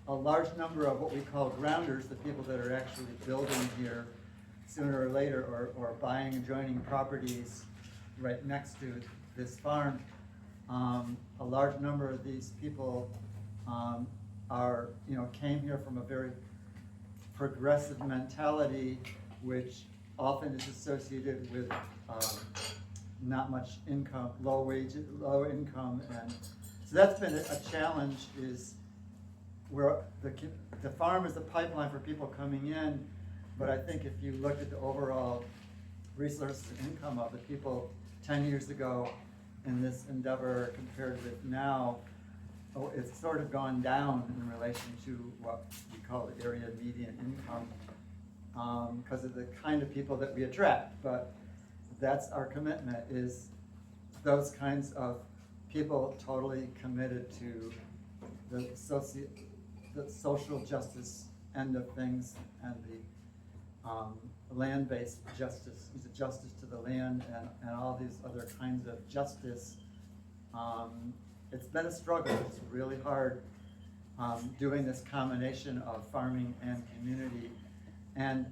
A large number of what we call grounders, the people that are actually building here sooner or later, or buying and joining properties right next to this farm, a large number of these people came here from a very progressive mentality, which often is associated with not much income, low income, and so that's been a challenge. Is where the farm is the pipeline for people coming in, but I think if you look at the overall resources and income of the people 10 years ago in this endeavor compared with now, it's sort of gone down in relation to what we call the area median income, because of the kind of people that we attract. But that's our commitment, is those kinds of people totally committed to the social justice end of things, and the land-based justice, justice to the land, and all these other kinds of justice. It's been a struggle. It's really hard doing this combination of farming and community, and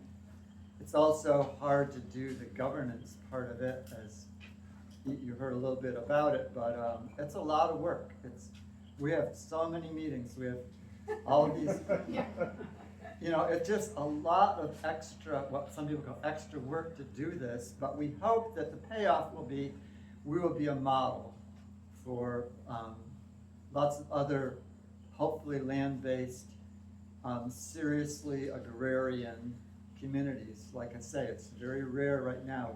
it's also hard to do the governance part of it, as you heard a little bit about it, but it's a lot of work. We have so many meetings. We have all of these, it's just a lot of extra, what some people call extra work to do this, but we hope that the payoff will be, we will be a model for lots of other, hopefully land-based, seriously agrarian communities. Like I say, it's very rare right now.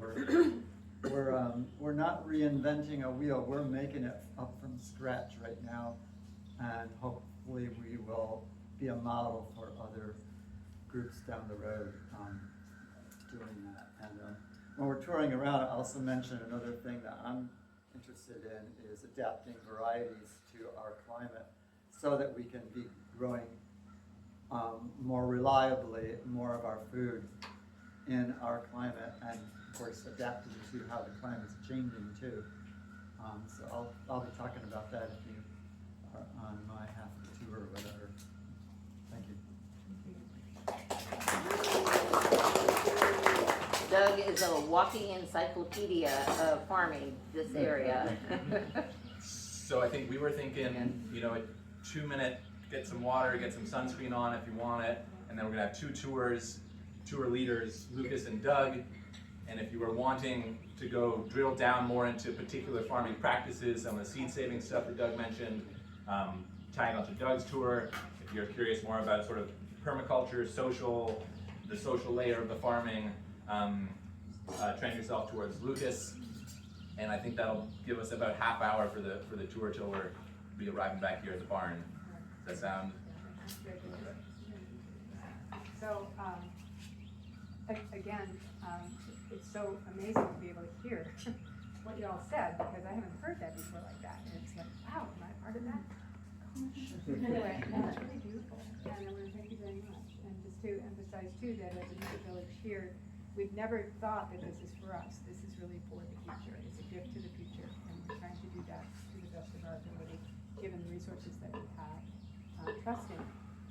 We're not reinventing a wheel. We're making it up from scratch right now, and hopefully we will be a model for other groups down the road doing that. And when we're touring around, I also mentioned another thing that I'm interested in is adapting varieties to our climate so that we can be growing more reliably more of our food in our climate, and of course adapting to how the climate is changing too. So I'll be talking about that if you are on my half of the tour or whatever. Thank you. Doug is a walking encyclopedia of farming this area. So I think we were thinking, a 2-minute, get some water, get some sunscreen on if you want it. and then we're gonna have two tour leaders, Lucas and Doug. And if you were wanting to go drill down more into particular farming practices, some of the seed saving stuff that Doug mentioned, tying on to Doug's tour, if you're curious more about sort of permaculture, the social layer of the farming, trend yourself towards Lucas. And I think that'll give us about half hour for the tour till we'll be arriving back here at the barn. Does that sound? So, again, it's so amazing to be able to hear what you all said, because I haven't heard that before like that, and it's like, wow, am I part of that? Anyway, that's really beautiful, and I want to thank you very much, and just to emphasize too, that as a music village here, we've never thought that this is for us, this is really for the future, it's a gift to the future, and we're trying to do that to the best of our ability, given the resources that we have, trusting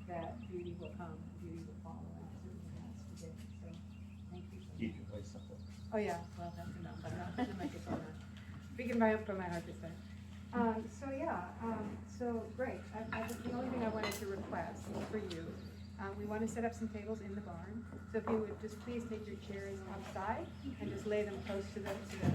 that beauty will come, beauty will follow, and it certainly has today, so, thank you. You can play something. Oh, yeah, well, that's enough, I'm not putting the microphone on. Speaking from my heart this time. So great, the only thing I wanted to request for you, we want to set up some tables in the barn, so if you would just please take your chairs outside and just lay them close to the barn.